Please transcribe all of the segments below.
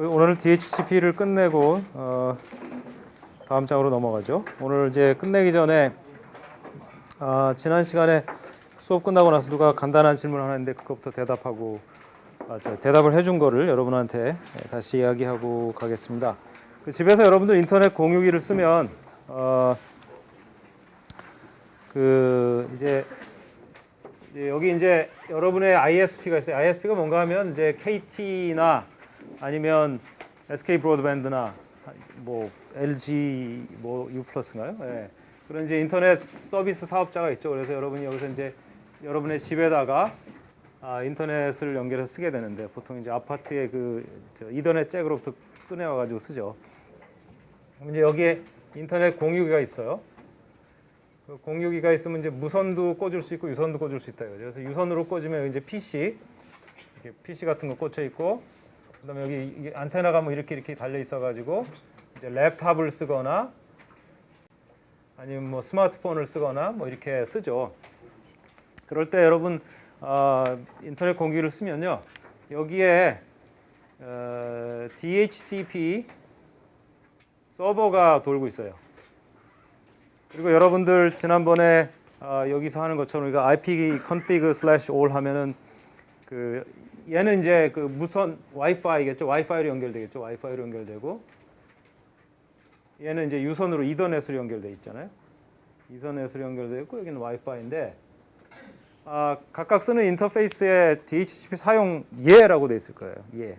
오늘 DHCP를 끝내고 다음 장으로 넘어가죠. 오늘 이제 끝내기 전에 지난 시간에 수업 끝나고 나서 누가 간단한 질문 하나 했는데 그것부터 대답하고 대답을 해준 거를 여러분한테 다시 이야기하고 가겠습니다. 그 집에서 여러분들 인터넷 공유기를 쓰면 이제 여기 이제 여러분의 ISP가 있어요. ISP가 뭔가 하면 이제 KT나 아니면 SK 브로드밴드나 뭐 LG 뭐 U+인가요? 예. 그런 이제 인터넷 서비스 사업자가 있죠. 그래서 여러분이 여기서 이제 여러분의 집에다가 인터넷을 연결해서 쓰게 되는데 보통 이제 아파트에 그 이더넷 잭으로부터 꺼내와 가지고 쓰죠. 그럼 이제 여기에 인터넷 공유기가 있어요. 그 공유기가 있으면 이제 무선도 꽂을 수 있고 유선도 꽂을 수 있다. 그래서 유선으로 꽂으면 이제 PC 같은 거 꽂혀 있고, 그다음에 여기 이게 안테나가 뭐 이렇게 달려 있어가지고 이제 랩탑을 쓰거나 아니면 뭐 스마트폰을 쓰거나 뭐 이렇게 쓰죠. 그럴 때 여러분 인터넷 공유기를 쓰면요, 여기에 DHCP 서버가 돌고 있어요. 그리고 여러분들 지난번에 여기서 하는 것처럼 우리가 ipconfig/all 하면은 그 얘는 이제 그 무선 와이파이겠죠. 와이파이로 연결되겠죠. 와이파이로 연결되고, 얘는 이제 유선으로 이더넷으로 연결돼 있잖아요. 이더넷으로 연결돼 있고, 여기는 와이파이인데 각각 쓰는 인터페이스에 DHCP 사용 예라고 돼 있을 거예요. 예.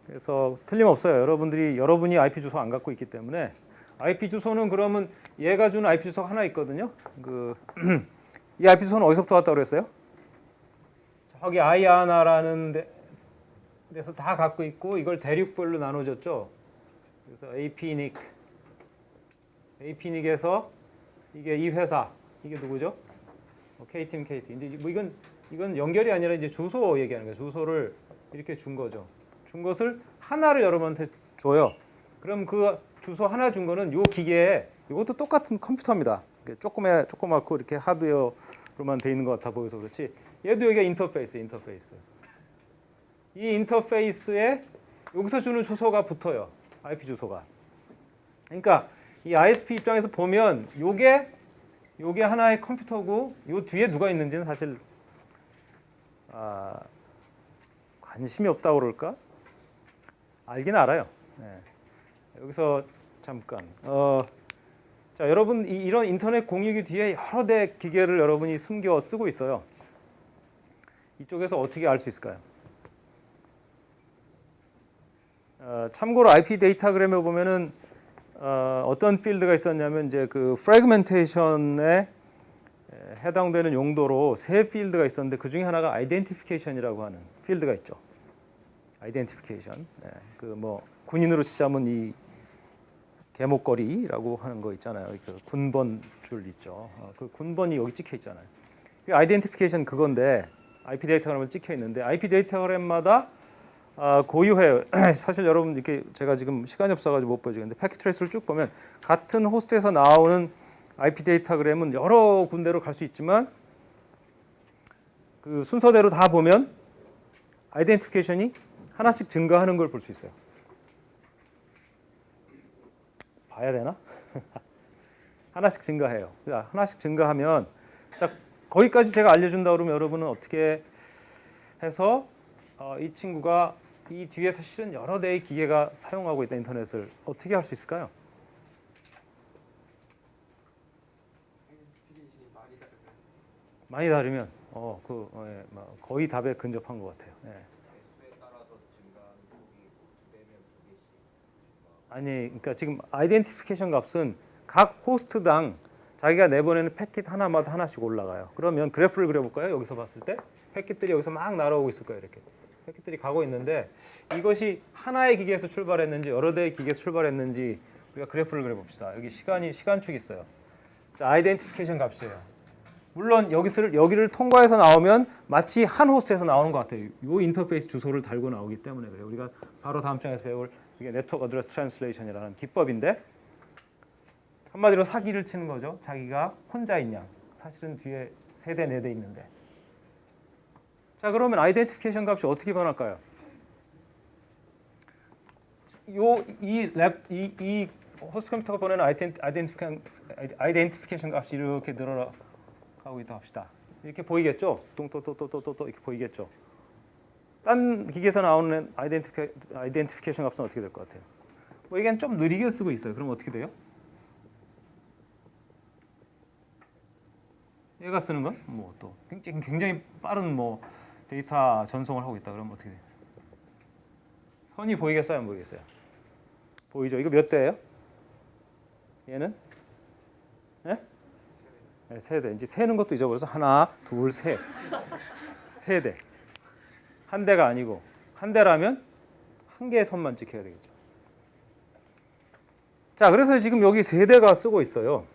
그래서 틀림없어요. 여러분이 IP 주소 안 갖고 있기 때문에. IP 주소는 그러면 얘가 주는 IP 주소가 하나 있거든요. 이 IP 주소는 어디서부터 왔다고 그랬어요? 저기 아이아나라는 데서 다 갖고 있고, 이걸 대륙별로 나눠줬죠. 그래서 APNIC에서 이게 이 회사, 이게 누구죠? KT. 이제 뭐 이건 연결이 아니라 이제 주소 얘기하는 거예요. 주소를 이렇게 준 거죠. 준 것을 하나를 여러분한테 줘요. 그럼 그 주소 하나 준 거는 요 기계에, 이것도 똑같은 컴퓨터입니다. 조그맣고 이렇게 하드웨어로만 돼 있는 것 같아 보여서 그렇지. 얘도 여기가 인터페이스. 이 인터페이스에 여기서 주는 주소가 붙어요. IP 주소가. 그러니까 이 ISP 입장에서 보면 요게 하나의 컴퓨터고, 요 뒤에 누가 있는지는 사실 관심이 없다고 그럴까? 알긴 알아요. 네. 여기서 잠깐 자, 여러분 이런 인터넷 공유기 뒤에 여러 대 기계를 여러분이 숨겨 쓰고 있어요. 이쪽에서 어떻게 알 수 있을까요? 참고로 IP 데이터그램에 보면은 어떤 필드가 있었냐면 이제 그 프래그멘테이션에 해당되는 용도로 세 필드가 있었는데 그 중에 하나가 아이덴티피케이션이라고 하는 필드가 있죠. 아이덴티피케이션. 네. 그 뭐 군인으로 치자면 이 개목걸이라고 하는 거 있잖아요. 그 군번 줄 있죠. 그 군번이 여기 찍혀 있잖아요. 그 아이덴티피케이션 그건데 IP 데이터그램에 찍혀 있는데 IP 데이터그램마다 고유해요. 사실 여러분 이렇게 제가 지금 시간이 없어가지고 못 보여주겠는데 패킷 트레이스를 쭉 보면 같은 호스트에서 나오는 IP 데이터그램은 여러 군데로 갈 수 있지만 그 순서대로 다 보면 아이덴티피케이션이 하나씩 증가하는 걸 볼 수 있어요. 봐야 되나? 하나씩 증가해요. 하나씩 증가하면 자, 거기까지 제가 알려준다 그러면 여러분은 어떻게 해서 이 친구가 이 뒤에 사실은 여러 대의 기계가 사용하고 있다 인터넷을 어떻게 할 수 있을까요? 많이 다르면 예, 거의 답에 근접한 것 같아요. 예. 아니, 그러니까 지금 아이덴티피케이션 값은 각 호스트당 자기가 내보내는 패킷 하나마다 하나씩 올라가요. 그러면 그래프를 그려볼까요? 여기서 봤을 때 패킷들이 여기서 막 날아오고 있을 거예요. 이렇게 패킷들이 가고 있는데 이것이 하나의 기계에서 출발했는지 여러 대의 기계에서 출발했는지 우리가 그래프를 그려봅시다. 여기 시간축이 있어요. 자, 아이덴티피케이션 값이에요. 물론 여기를 통과해서 나오면 마치 한 호스트에서 나오는 것 같아요. 이 인터페이스 주소를 달고 나오기 때문에 그래요. 우리가 바로 다음 장에서 배울 이게 네트워크 어드레스 트랜슬레이션이라는 기법인데, 한마디로 사기를 치는 거죠. 자기가 혼자인 양. 사실은 뒤에 3대, 4대 있는데. 자, 그러면 아이덴티피케이션 값이 어떻게 변할까요? 이 호스트 컴퓨터가 보내는 아이덴티피케이션 값이 이렇게 늘어가고 있다 합시다. 이렇게 보이겠죠? 또 이렇게 보이겠죠? 딴 기계에서 나오는 아이덴티피케이션 값은 어떻게 될 것 같아요? 뭐 이게 좀 느리게 쓰고 있어요. 그럼 어떻게 돼요? 얘가 쓰는 건 뭐 또 굉장히 빠른 뭐 데이터 전송을 하고 있다. 그러면 어떻게 돼요? 선이 보이겠어요? 안 보이겠어요? 보이죠? 이거 몇 대예요? 얘는? 네? 네, 세 대. 이제 세는 것도 잊어버려서 하나, 둘, 셋. 세 대. 한 대가 아니고 한 대라면 한 개의 선만 찍혀야 되겠죠. 자, 그래서 지금 여기 세 대가 쓰고 있어요.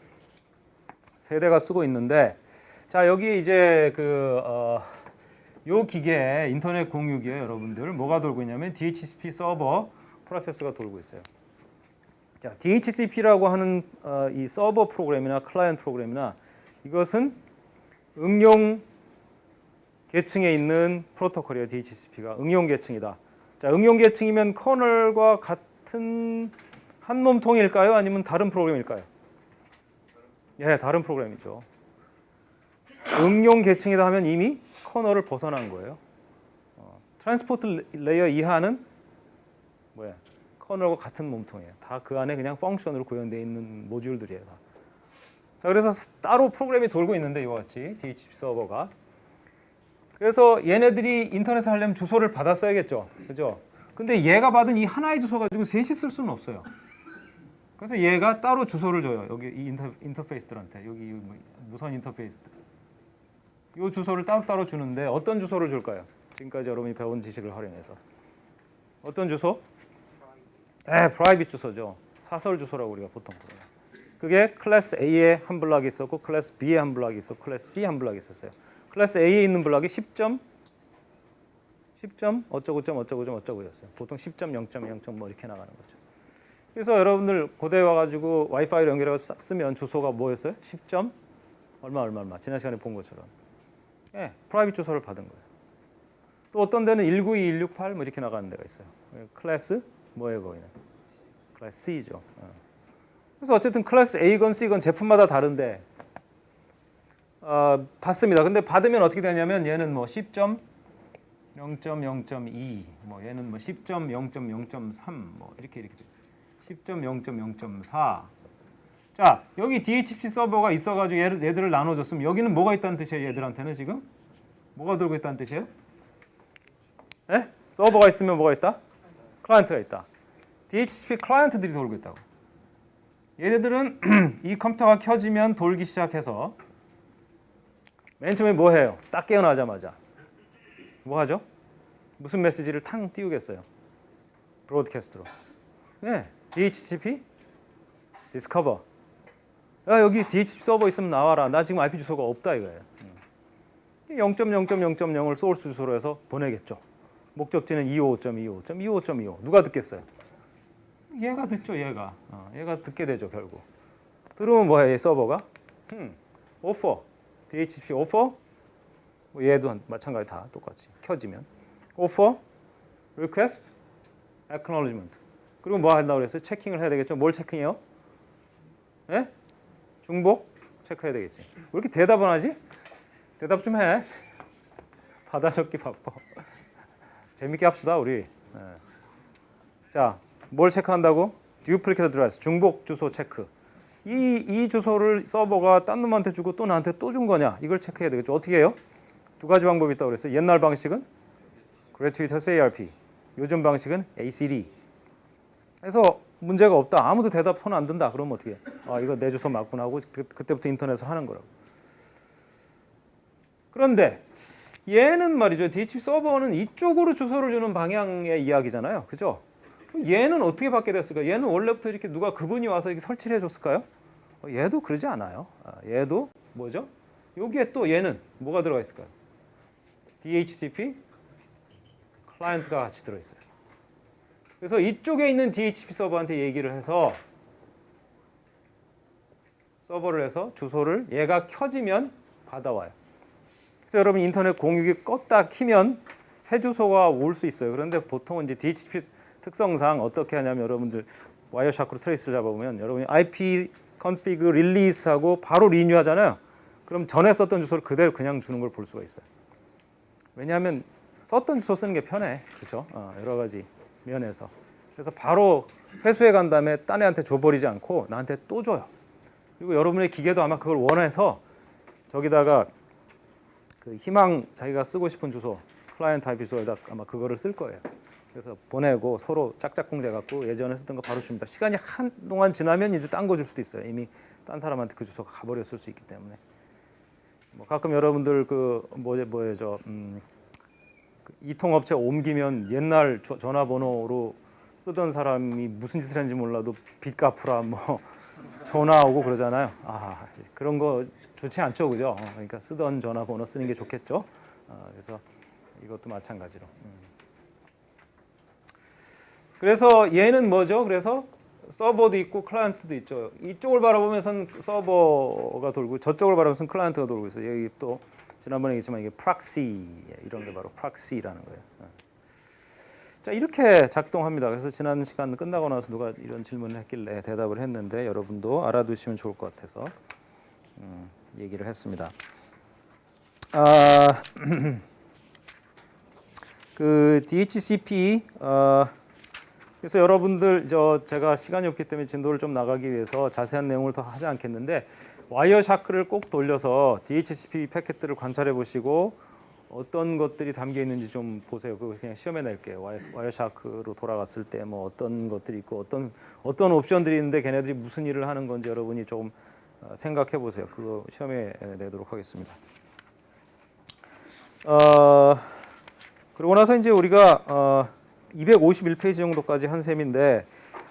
세 대가 쓰고 있는데, 자 여기 이제 요 기계 인터넷 공유기에 여러분들 뭐가 돌고 있냐면 DHCP 서버 프로세스가 돌고 있어요. 자, DHCP라고 하는 이 서버 프로그램이나 클라이언트 프로그램이나 이것은 응용 계층에 있는 프로토콜이에요. DHCP가 응용 계층이다. 자, 응용 계층이면 커널과 같은 한 몸통일까요? 아니면 다른 프로그램일까요? 예, 다른 프로그램이죠. 응용 계층이다 하면 이미 커널을 벗어난 거예요. 트랜스포트 레이어 이하는 뭐야? 커널과 같은 몸통이에요. 다 그 안에 그냥 펑션으로 구현되어 있는 모듈들이에요. 다. 자, 그래서 따로 프로그램이 돌고 있는데 이와 같이 DHCP 서버가. 그래서 얘네들이 인터넷에 하려면 주소를 받았어야겠죠. 그죠? 근데 얘가 받은 이 하나의 주소 가지고 셋이 쓸 수는 없어요. 그래서 얘가 따로 주소를 줘요. 여기 이 인터페이스들한테. 여기 무선 인터페이스들. 이 주소를 따로따로 주는데 어떤 주소를 줄까요? 지금까지 여러분이 배운 지식을 활용해서. 어떤 주소? 프라이빗 주소죠. 사설 주소라고 우리가 보통 부르요. 그게 클래스 A에 한 블락이 있었고 클래스 B에 한 블락이 있었고 클래스 C 한 블락이 있었어요. 클래스 A에 있는 블락이 10점 어쩌고였어요. 보통 10점, 0점 뭐 이렇게 나가는 거죠. 그래서 여러분들 고대에 와가지고 와이파이를 연결해서 쓰면 주소가 뭐였어요? 10점 얼마 지난 시간에 본 것처럼 프라이빗 주소를 받은 거예요. 또 어떤 데는 192, 168 뭐 이렇게 나가는 데가 있어요. 클래스 뭐예요 거기는? 클래스 C죠. 그래서 어쨌든 클래스 A건 C건 제품마다 다른데 받습니다. 근데 받으면 어떻게 되냐면 얘는 뭐 10점 0.0.2 뭐 얘는 뭐 10점 0.0.3 뭐 이렇게 돼요. 10점 0.0.4. 자, 여기 DHCP 서버가 있어가지고 얘들을 나눠줬으면 여기는 뭐가 있다는 뜻이에요? 얘들한테는 지금 뭐가 돌고 있다는 뜻이에요? 네? 서버가 있으면 뭐가 있다? 클라이언트가 있다. DHCP 클라이언트들이 돌고 있다고. 얘네들은 이 컴퓨터가 켜지면 돌기 시작해서 맨 처음에 뭐 해요? 딱 깨어나자마자 뭐 하죠? 무슨 메시지를 탕 띄우겠어요? 브로드캐스트로. 네, DHCP 디스커버. 야, 여기 DHCP 서버 있으면 나와라. 나 지금 IP 주소가 없다 이거예요. 0.0.0.0을 소스 주소로 해서 보내겠죠. 목적지는 255.255.255.25. 누가 듣겠어요? 얘가 듣죠, 얘가. 얘가 듣게 되죠, 결국. 들으면 뭐해, 이 서버가? 오퍼. DHCP 오퍼. 얘도 마찬가지 다 똑같이 켜지면. 오퍼. 리퀘스트. acknowledgement. 그리고 뭐 한다고 그랬어요? 체킹을 해야 되겠죠. 뭘 체킹해요? 예? 중복 체크해야 되겠지. 왜 이렇게 대답은 하지? 대답 좀 해. 받아 적기 바빠. 재밌게 합시다 우리. 자, 뭘 체크한다고? duplicate address, 중복 주소 체크. 이 주소를 서버가 딴 놈한테 주고 또 나한테 또 준 거냐? 이걸 체크해야 되겠죠. 어떻게 해요? 두 가지 방법이 있다고 그랬어요. 옛날 방식은 gratuitous ARP, 요즘 방식은 ACD. 그래서 문제가 없다. 아무도 대답 손 안 든다. 그러면 어떻게 해? 이거 내 주소 맞구나 하고 그때부터 인터넷을 하는 거라고. 그런데 얘는 말이죠. DHCP 서버는 이쪽으로 주소를 주는 방향의 이야기잖아요. 그죠? 얘는 어떻게 받게 됐을까? 얘는 원래부터 이렇게 누가 그분이 와서 이렇게 설치를 해줬을까요? 얘도 그러지 않아요. 얘도 뭐죠? 여기에 또 얘는 뭐가 들어가 있을까요? DHCP 클라이언트가 같이 들어있어요. 그래서 이쪽에 있는 DHCP 서버한테 얘기를 해서 서버를 해서 주소를 얘가 켜지면 받아와요. 그래서 여러분 인터넷 공유기 껐다 키면 새 주소가 올 수 있어요. 그런데 보통은 이제 특성상 어떻게 하냐면 여러분들 와이어샤크로 트레이스를 잡아보면 여러분이 IP config 릴리스하고 바로 리뉴 하잖아요. 그럼 전에 썼던 주소를 그대로 그냥 주는 걸 볼 수가 있어요. 왜냐하면 썼던 주소 쓰는 게 편해. 그렇죠? 여러 가지 면에서. 그래서 바로 회수해 간 다음에 딴 애한테 줘버리지 않고 나한테 또 줘요. 그리고 여러분의 기계도 아마 그걸 원해서 저기다가 그 희망 자기가 쓰고 싶은 주소 클라이언트 IP 주소에다 아마 그거를 쓸 거예요. 그래서 보내고 서로 짝짝꿍 돼갖고 예전에 쓰던 거 바로 줍니다. 시간이 한동안 지나면 이제 딴 거 줄 수도 있어요. 이미 딴 사람한테 그 주소가 가버렸을 수 있기 때문에. 뭐 가끔 여러분들 그 뭐예요 이통업체 옮기면 옛날 전화번호로 쓰던 사람이 무슨 짓을 했는지 몰라도 빚 갚으라 뭐 전화 오고 그러잖아요. 그런 거 좋지 않죠, 그죠? 그러니까 쓰던 전화번호 쓰는 게 좋겠죠. 그래서 이것도 마찬가지로. 그래서 얘는 뭐죠? 그래서 서버도 있고 클라이언트도 있죠. 이쪽을 바라보면서는 서버가 돌고 저쪽을 바라보면서는 클라이언트가 돌고 있어요. 여기 또 지난번에 얘기했지만 이게 프락시 이런 게 바로 프락시라는 거예요. 자, 이렇게 작동합니다. 그래서 지난 시간 끝나고 나서 누가 이런 질문을 했길래 대답을 했는데 여러분도 알아두시면 좋을 것 같아서 얘기를 했습니다. 그 DHCP 그래서 여러분들 제가 시간이 없기 때문에 진도를 좀 나가기 위해서 자세한 내용을 더 하지 않겠는데 와이어샤크를 꼭 돌려서 DHCP 패킷들을 관찰해 보시고 어떤 것들이 담겨 있는지 좀 보세요. 그거 그냥 시험에 낼게요. 와이어샤크로 돌아갔을 때 뭐 어떤 것들이 있고 어떤 옵션들이 있는데 걔네들이 무슨 일을 하는 건지 여러분이 좀 생각해 보세요. 그거 시험에 내도록 하겠습니다. 그러고 나서 이제 우리가 251페이지 정도까지 한 셈인데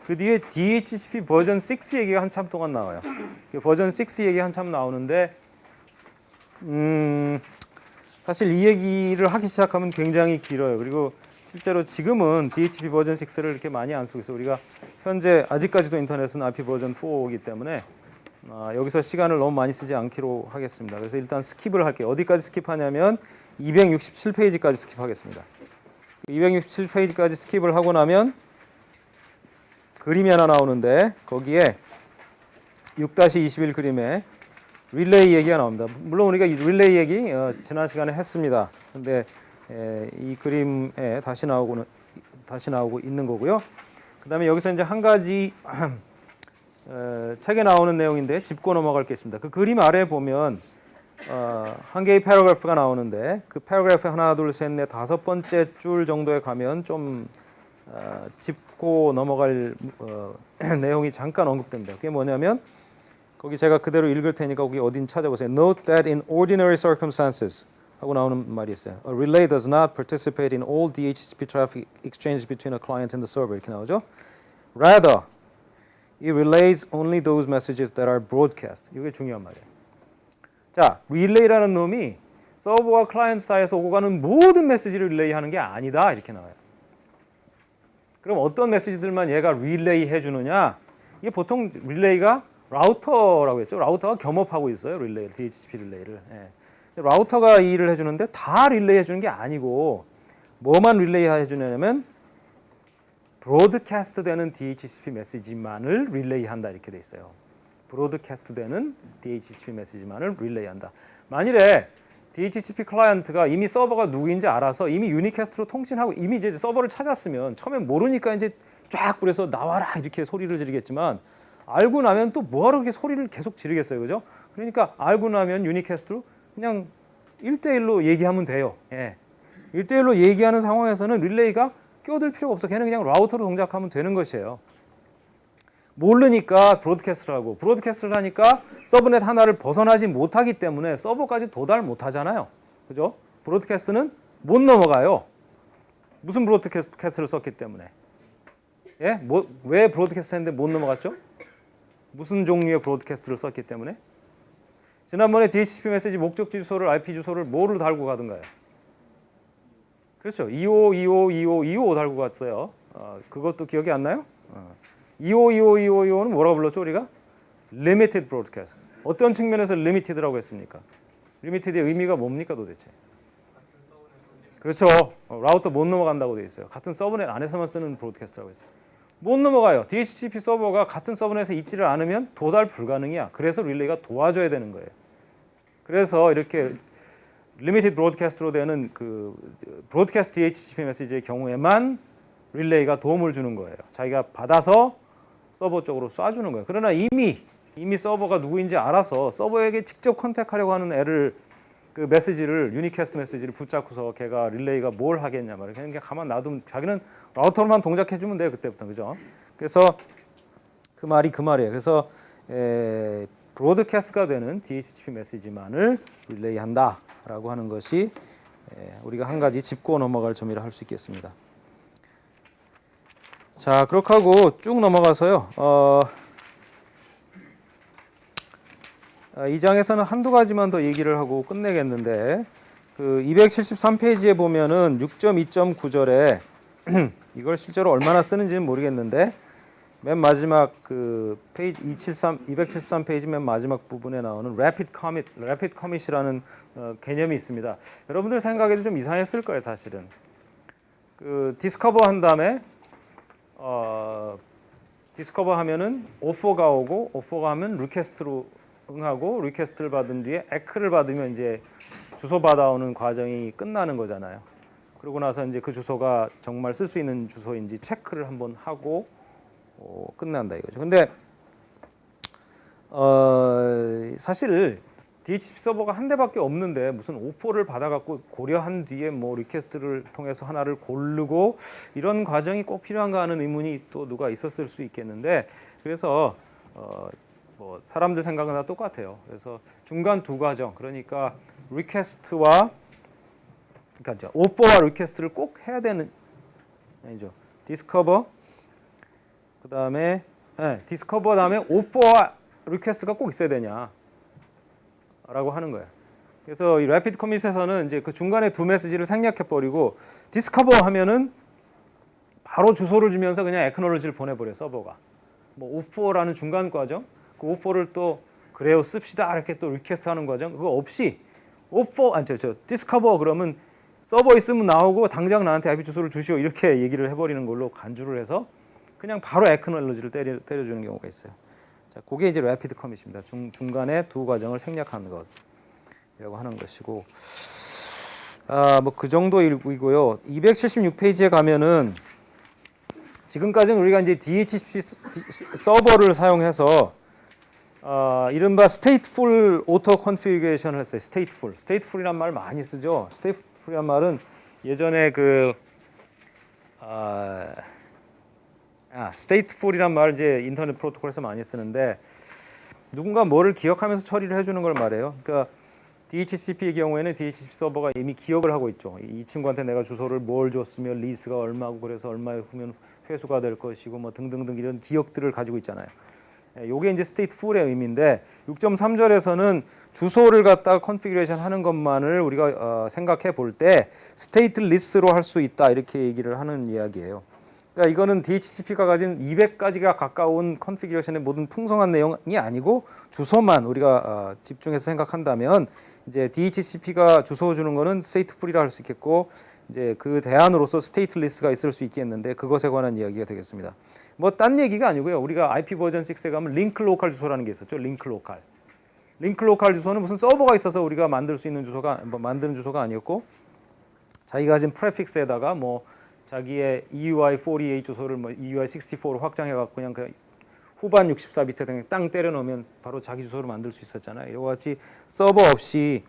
그 뒤에 DHCP 버전 6 얘기가 한참 동안 나와요. 그 버전 6 얘기 한참 나오는데 사실 이 얘기를 하기 시작하면 굉장히 길어요. 그리고 실제로 지금은 DHCP 버전 6를 이렇게 많이 안 쓰고 있어요. 우리가 현재 아직까지도 인터넷은 IP 버전 4이기 때문에 여기서 시간을 너무 많이 쓰지 않기로 하겠습니다. 그래서 일단 스킵을 할게요. 어디까지 스킵하냐면 267페이지까지 스킵하겠습니다. 267페이지까지 스킵을 하고 나면 그림이 하나 나오는데 거기에 6-21 그림에 릴레이 얘기가 나옵니다. 물론 우리가 이 릴레이 얘기 지난 시간에 했습니다. 근데 이 그림에 다시 나오고 있는 거고요. 그다음에 여기서 이제 한 가지 책에 나오는 내용인데 짚고 넘어갈 게 있습니다. 그 그림 아래 보면 한 개의 패러그래프가 나오는데 그 패러그래프 하나, 둘, 셋, 넷, 다섯 번째 줄 정도에 가면 좀 짚고 넘어갈 내용이 잠깐 언급됩니다. 그게 뭐냐면 거기 제가 그대로 읽을 테니까 거기 어딘 찾아보세요. Note that in ordinary circumstances 하고 나오는 말이 있어요. A relay does not participate in all DHCP traffic exchanged between a client and the server 이렇게 나오죠. Rather, it relays only those messages that are broadcast. 이게 중요한 말이에요. 자, 릴레이라는 놈이 서버와 클라이언트 사이에서 오고 가는 모든 메시지를 릴레이하는 게 아니다 이렇게 나와요. 그럼 어떤 메시지들만 얘가 릴레이 해주느냐? 이게 보통 릴레이가 라우터라고 했죠. 라우터가 겸업하고 있어요. 릴레이, DHCP 릴레이를. 라우터가 이 일을 해주는데 다 릴레이 해주는 게 아니고 뭐만 릴레이 해주냐면 브로드캐스트 되는 DHCP 메시지만을 릴레이한다 이렇게 돼 있어요. 브로드캐스트 되는 DHCP 메시지만을 릴레이한다. 만일에 DHCP 클라이언트가 이미 서버가 누구인지 알아서 이미 유니캐스트로 통신하고 이미 이제 서버를 찾았으면 처음엔 모르니까 이제 쫙 뿌려서 나와라 이렇게 소리를 지르겠지만 알고 나면 또 뭐하러 그렇게 소리를 계속 지르겠어요, 그죠? 그러니까 알고 나면 유니캐스트로 그냥 1대1로 얘기하면 돼요. 1대1로 얘기하는 상황에서는 릴레이가 끼어들 필요가 없어. 걔는 그냥 라우터로 동작하면 되는 것이에요. 모르니까 브로드캐스트를 하고 브로드캐스트를 하니까 서브넷 하나를 벗어나지 못하기 때문에 서버까지 도달 못하잖아요. 그죠? 브로드캐스트는 못 넘어가요. 무슨 브로드캐스트를 썼기 때문에. 왜 브로드캐스트 했는데 못 넘어갔죠? 무슨 종류의 브로드캐스트를 썼기 때문에? 지난번에 DHCP 메시지 목적지 주소를 IP 주소를 뭐를 달고 가던가요? 그렇죠. 25252525 달고 갔어요. 그것도 기억이 안 나요? 25252525는 뭐라고 불렀죠 우리가? Limited Broadcast. 어떤 측면에서 Limited라고 했습니까? Limited의 의미가 뭡니까 도대체? 그렇죠. 라우터 못 넘어간다고 돼 있어요. 같은 서브넷 안에서만 쓰는 브로드캐스트라고 했어요. 못 넘어가요. DHCP 서버가 같은 서브넷에 있지를 않으면 도달 불가능이야. 그래서 릴레이가 도와줘야 되는 거예요. 그래서 이렇게 리미티드 브로드캐스트로 되는 그 브로드캐스트 DHCP 메시지의 경우에만 릴레이가 도움을 주는 거예요. 자기가 받아서 서버 쪽으로 쏴주는 거예요. 그러나 이미 서버가 누구인지 알아서 서버에게 직접 컨택하려고 하는 애를 그 메시지를 유니캐스트 메시지를 붙잡고서 걔가 릴레이가 뭘 하겠냐 말이에요. 그냥 가만 놔두면 자기는 라우터로만 동작해주면 돼요. 그때부터 그죠? 그래서 그 말이에요. 그래서 브로드캐스트가 되는 DHCP 메시지만을 릴레이한다라고 하는 것이 우리가 한 가지 짚고 넘어갈 점이라 할 수 있겠습니다. 자, 그렇게 하고 쭉 넘어가서요. 이 장에서는 한두 가지만 더 얘기를 하고 끝내겠는데 그 273페이지에 보면은 6.2.9절에 이걸 실제로 얼마나 쓰는지는 모르겠는데 맨 마지막 그 페이지 273페이지 맨 마지막 부분에 나오는 rapid commit이라는 개념이 있습니다. 여러분들 생각에도 좀 이상했을 거예요, 사실은. 그 디스커버 한 다음에 디스커버 하면은 오퍼가 오고 오퍼가 하면 리퀘스트로 응하고 리퀘스트를 받은 뒤에 에크를 받으면 이제 주소 받아오는 과정이 끝나는 거잖아요. 그러고 나서 이제 그 주소가 정말 쓸 수 있는 주소인지 체크를 한번 하고 끝난다 이거죠. 근데 사실 DHCP 서버가 한 대밖에 없는데 무슨 오퍼를 받아갖고 고려한 뒤에 뭐 리퀘스트를 통해서 하나를 고르고 이런 과정이 꼭 필요한가 하는 의문이 또 누가 있었을 수 있겠는데 그래서 뭐 사람들 생각은 다 똑같아요. 그래서 중간 두 과정 그러니까 리퀘스트와 그러니까 오퍼와 리퀘스트를 꼭 해야 되는 아니죠. 디스커버 그다음에 디스커버 다음에 오퍼와 리퀘스트가 꼭 있어야 되냐라고 하는 거예요. 그래서 이 래피드 커밋에서는 이제 그 중간에 두 메시지를 생략해 버리고 디스커버 하면은 바로 주소를 주면서 그냥 액노로지를 보내버려요 서버가. 뭐 오퍼라는 중간 과정, 그 오퍼를 또 그래요 씁시다 이렇게 또 리퀘스트 하는 과정 그거 없이 오퍼 디스커버 그러면 서버 있으면 나오고 당장 나한테 IP 주소를 주시오 이렇게 얘기를 해버리는 걸로 간주를 해서 그냥 바로 액노로지를 때려주는 경우가 있어요. 자, 그게 이제 래피드 커밋입니다. 중간에 두 과정을 생략하는 것이라고 하는 것이고, 뭐 그 정도이고요. 276페이지에 가면은 지금까지는 우리가 이제 DHCP 서버를 사용해서 이른바 stateful auto configuration을 했어요. stateful이란 말 많이 쓰죠. stateful이란 말은 예전에 stateful이란 말을 이제 인터넷 프로토콜에서 많이 쓰는데 누군가 뭐를 기억하면서 처리를 해주는 걸 말해요. 그러니까 DHCP의 경우에는 DHCP 서버가 이미 기억을 하고 있죠. 이 친구한테 내가 주소를 뭘 줬으면 리스가 얼마고 그래서 얼마 후면 회수가 될 것이고 뭐 등등등 이런 기억들을 가지고 있잖아요. 요게 이제 stateful의 의미인데 6.3절에서는 주소를 갖다가 컨피그레이션 하는 것만을 우리가 생각해 볼 때 stateless로 할 수 있다 이렇게 얘기를 하는 이야기예요. 그러니까 이거는 DHCP가 가진 200가지가 가까운 컨피그레이션의 모든 풍성한 내용이 아니고 주소만 우리가 집중해서 생각한다면 이제 DHCP가 주소 주는 거는 stateful이라 할 수 있겠고 이제 그 대안으로서 stateless가 있을 수 있겠는데 그것에 관한 이야기가 되겠습니다. 뭐 딴 얘기가 아니고요. 우리가 IP 버전 6에 가면 링크 로컬 주소라는 게 있었죠. 링크 로컬 주소는 무슨 서버가 있어서 우리가 만들 수 있는 주소가 만드는 주소가 아니었고 자기가 가진 프레픽스에다가 뭐 자기의 EUI48 주소를 뭐 EUI64로 확장해 갖고 그냥 그 후반 64비트 등에 땅 때려 넣으면 바로 자기 주소를 만들 수 있었잖아요. 이와 같이 서버 없이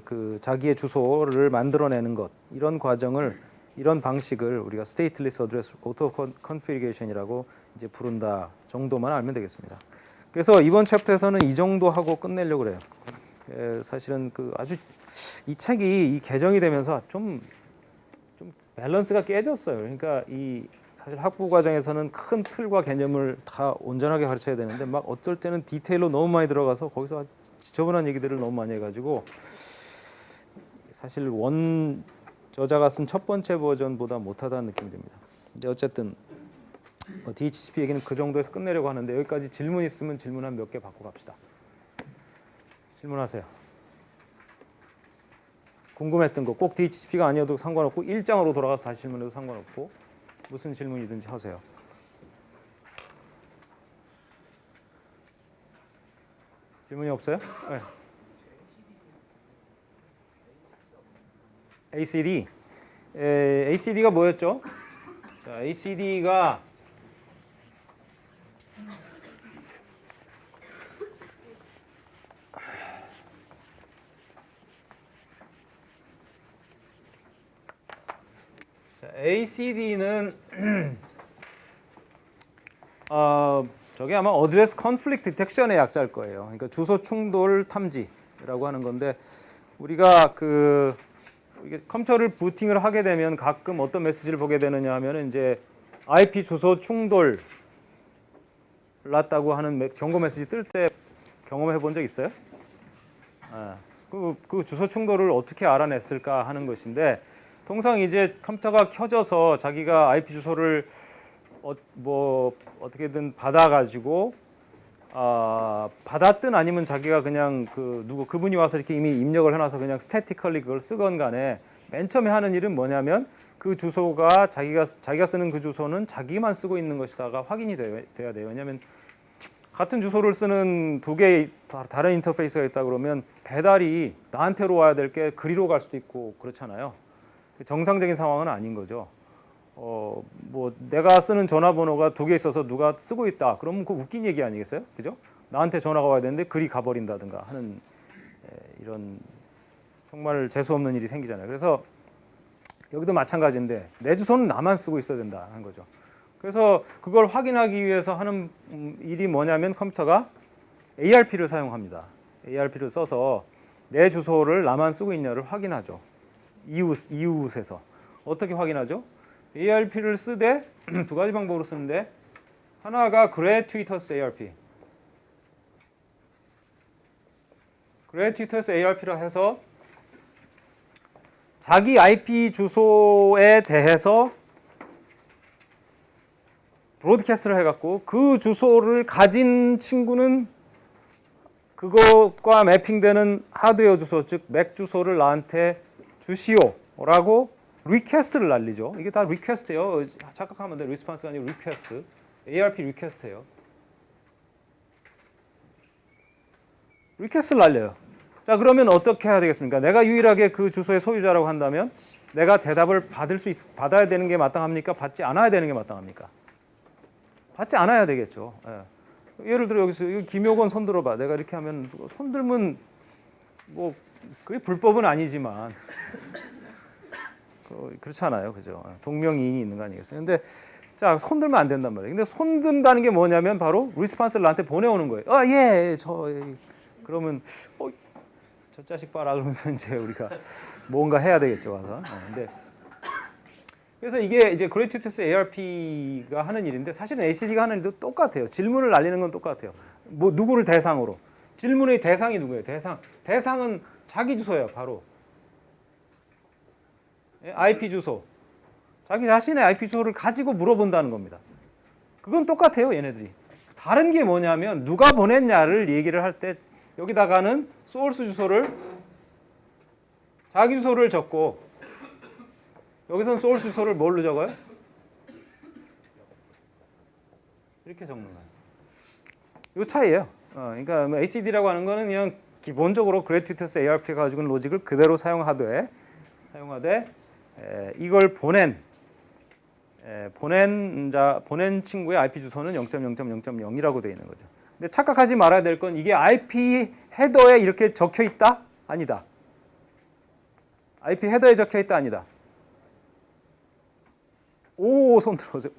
그 자기의 주소를 만들어내는 것 이런 과정을 이런 방식을 우리가 stateless address auto configuration이라고 이제 부른다 정도만 알면 되겠습니다. 그래서 이번 챕터에서는 이 정도 하고 끝내려고 그래요. 사실은 그 아주 이 책이 이 개정이 되면서 좀 밸런스가 깨졌어요. 그러니까 이 사실 학부 과정에서는 큰 틀과 개념을 다 온전하게 가르쳐야 되는데 막 어떨 때는 디테일로 너무 많이 들어가서 거기서 지저분한 얘기들을 너무 많이 해가지고 사실 원 저자가 쓴 첫 번째 버전보다 못하다는 느낌이 듭니다. 근데 어쨌든 DHCP 얘기는 그 정도에서 끝내려고 하는데 여기까지 질문 있으면 질문 한 몇 개 받고 갑시다. 질문하세요. 궁금했던 거 꼭 DHCP가 아니어도 상관없고 일장으로 돌아가서 다시 질문해도 상관없고 무슨 질문이든지 하세요. 질문이 없어요? 네. ACD. ACD가 뭐였죠? 자, ACD가 ACD는 저게 아마 Address Conflict Detection의 약자일 거예요. 그러니까 주소 충돌 탐지라고 하는 건데 우리가 이게 컴퓨터를 부팅을 하게 되면 가끔 어떤 메시지를 보게 되느냐 하면은 이제 IP 주소 충돌 났다고 하는 경고 메시지 뜰 때 경험해 본 적 있어요? 그 주소 충돌을 어떻게 알아냈을까 하는 것인데 통상 이제 컴퓨터가 켜져서 자기가 IP 주소를 어떻게든 받아가지고 받았든 아니면 자기가 그냥 그분이 와서 이렇게 이미 입력을 해놔서 그냥 스태티컬리 그걸 쓰건 간에 맨 처음에 하는 일은 뭐냐면 그 주소가 자기가 쓰는 그 주소는 자기만 쓰고 있는 것이다가 확인이 돼야 돼요. 왜냐하면 같은 주소를 쓰는 두 개의 다른 인터페이스가 있다 그러면 배달이 나한테로 와야 될 게 그리로 갈 수도 있고 그렇잖아요. 정상적인 상황은 아닌 거죠. 내가 쓰는 전화번호가 두 개 있어서 누가 쓰고 있다. 그러면 그 웃긴 얘기 아니겠어요? 그죠? 나한테 전화가 와야 되는데 글이 가버린다든가 하는 이런 정말 재수 없는 일이 생기잖아요. 그래서 여기도 마찬가지인데 내 주소는 나만 쓰고 있어야 된다 하는 거죠. 그래서 그걸 확인하기 위해서 하는 일이 뭐냐면 컴퓨터가 ARP를 사용합니다. ARP를 써서 내 주소를 나만 쓰고 있냐를 확인하죠. 이웃에서. 어떻게 확인하죠? ARP를 쓰되 두 가지 방법으로 쓰는데 하나가 Gratuitous ARP. Gratuitous ARP라 해서 자기 IP 주소에 대해서 브로드캐스트를 해갖고 그 주소를 가진 친구는 그것과 매핑되는 하드웨어 주소, 즉 맥 주소를 나한테 주시오라고 리퀘스트를 날리죠. 이게 다 리퀘스트예요. 착각하면 돼. 리스폰스가 아니고 리퀘스트. ARP 리퀘스트예요. 리퀘스트를 날려요. 자, 그러면 어떻게 해야 되겠습니까? 내가 유일하게 그 주소의 소유자라고 한다면 내가 대답을 받아야 되는 게 마땅합니까? 받지 않아야 되는 게 마땅합니까? 받지 않아야 되겠죠. 예. 예를 들어 여기서 김효건 손 들어봐. 내가 이렇게 하면 손 들면 그게 불법은 아니지만 그렇잖아요, 그죠? 동명이인이 있는 거 아니겠어요? 근데 자, 손 들면 안 된단 말이에요. 근데 손 든다는 게 뭐냐면 바로 리스폰스를 나한테 보내오는 거예요. 그러면 저 자식 봐라 그러면서 이제 우리가 뭔가 해야 되겠죠, 와서. 근데 그래서 이게 이제 Gratuitous ARP가 하는 일인데 사실은 ACD가 하는 일도 똑같아요. 질문을 날리는 건 똑같아요. 누구를 대상으로? 질문의 대상이 누구예요? 대상은 자기 주소예요, 바로. IP 주소. 자기 자신의 IP 주소를 가지고 물어본다는 겁니다. 그건 똑같아요, 얘네들이. 다른 게 뭐냐면 누가 보냈냐를 얘기를 할 때 여기다가는 소스 주소를 자기 주소를 적고 여기서는 소스 주소를 뭘로 적어요? 이렇게 적는 거예요. 이 차이예요. 그러니까 ACD라고 하는 거는 그냥 기본적으로 Gratuitous ARP가 가지고 있는 로직을 그대로 사용하되 이걸 보낸 친구의 IP 주소는 0.0.0.0이라고 되어 있는 거죠. 근데 착각하지 말아야 될 건 이게 IP 헤더에 이렇게 적혀 있다? 아니다. IP 헤더에 적혀 있다? 아니다. 손 들어오세요.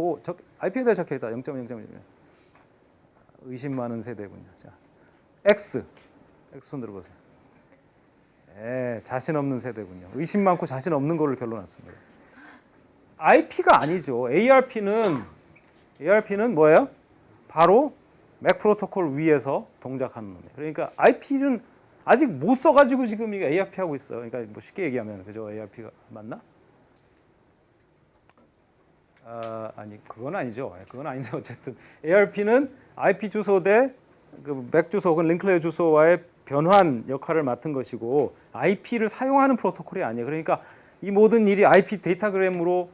IP 헤더에 적혀 있다. 0.0.0. 의심 많은 세대군요. 자, X 손 들어보세요. 자신 없는 세대군요. 의심 많고 자신 없는 거를 결론났습니다. IP가 아니죠. ARP는 뭐예요? 바로 맥 프로토콜 위에서 동작하는 놈이에요. 그러니까 IP는 아직 못 써가지고 지금 이게 ARP 하고 있어요. 그러니까 쉽게 얘기하면 그죠? ARP가 맞나? 아니 그건 아니죠. 그건 아닌데 어쨌든 ARP는 IP 주소 대 그 맥 주소 혹은 링클레어 주소와의 변환 역할을 맡은 것이고 IP를 사용하는 프로토콜이 아니에요. 그러니까 이 모든 일이 IP 데이터그램으로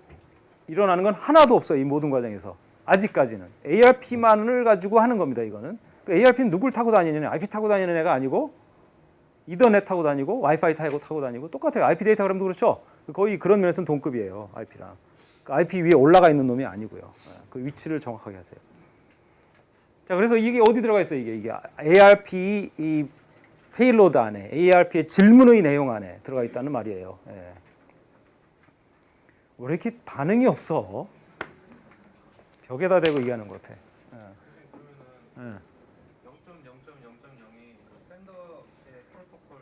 일어나는 건 하나도 없어요. 이 모든 과정에서. 아직까지는. ARP만을 가지고 하는 겁니다. 이거는. ARP는 누굴 타고 다니느냐. IP 타고 다니는 애가 아니고 이더넷 타고 다니고 와이파이 타고 다니고 똑같아요. IP 데이터그램도 그렇죠. 거의 그런 면에서는 동급이에요. IP랑. IP 위에 올라가 있는 놈이 아니고요. 그 위치를 정확하게 하세요. 자, 그래서 이게 어디 들어가 있어요? 이게 ARP 이 페일로드 안에, ARP의 질문의 내용 안에 들어가 있다는 말이에요. 예. 왜 이렇게 반응이 없어? 벽에다 대고 얘기하는 것 같아. 예. 0.0.0.0이 샌더의 프로토콜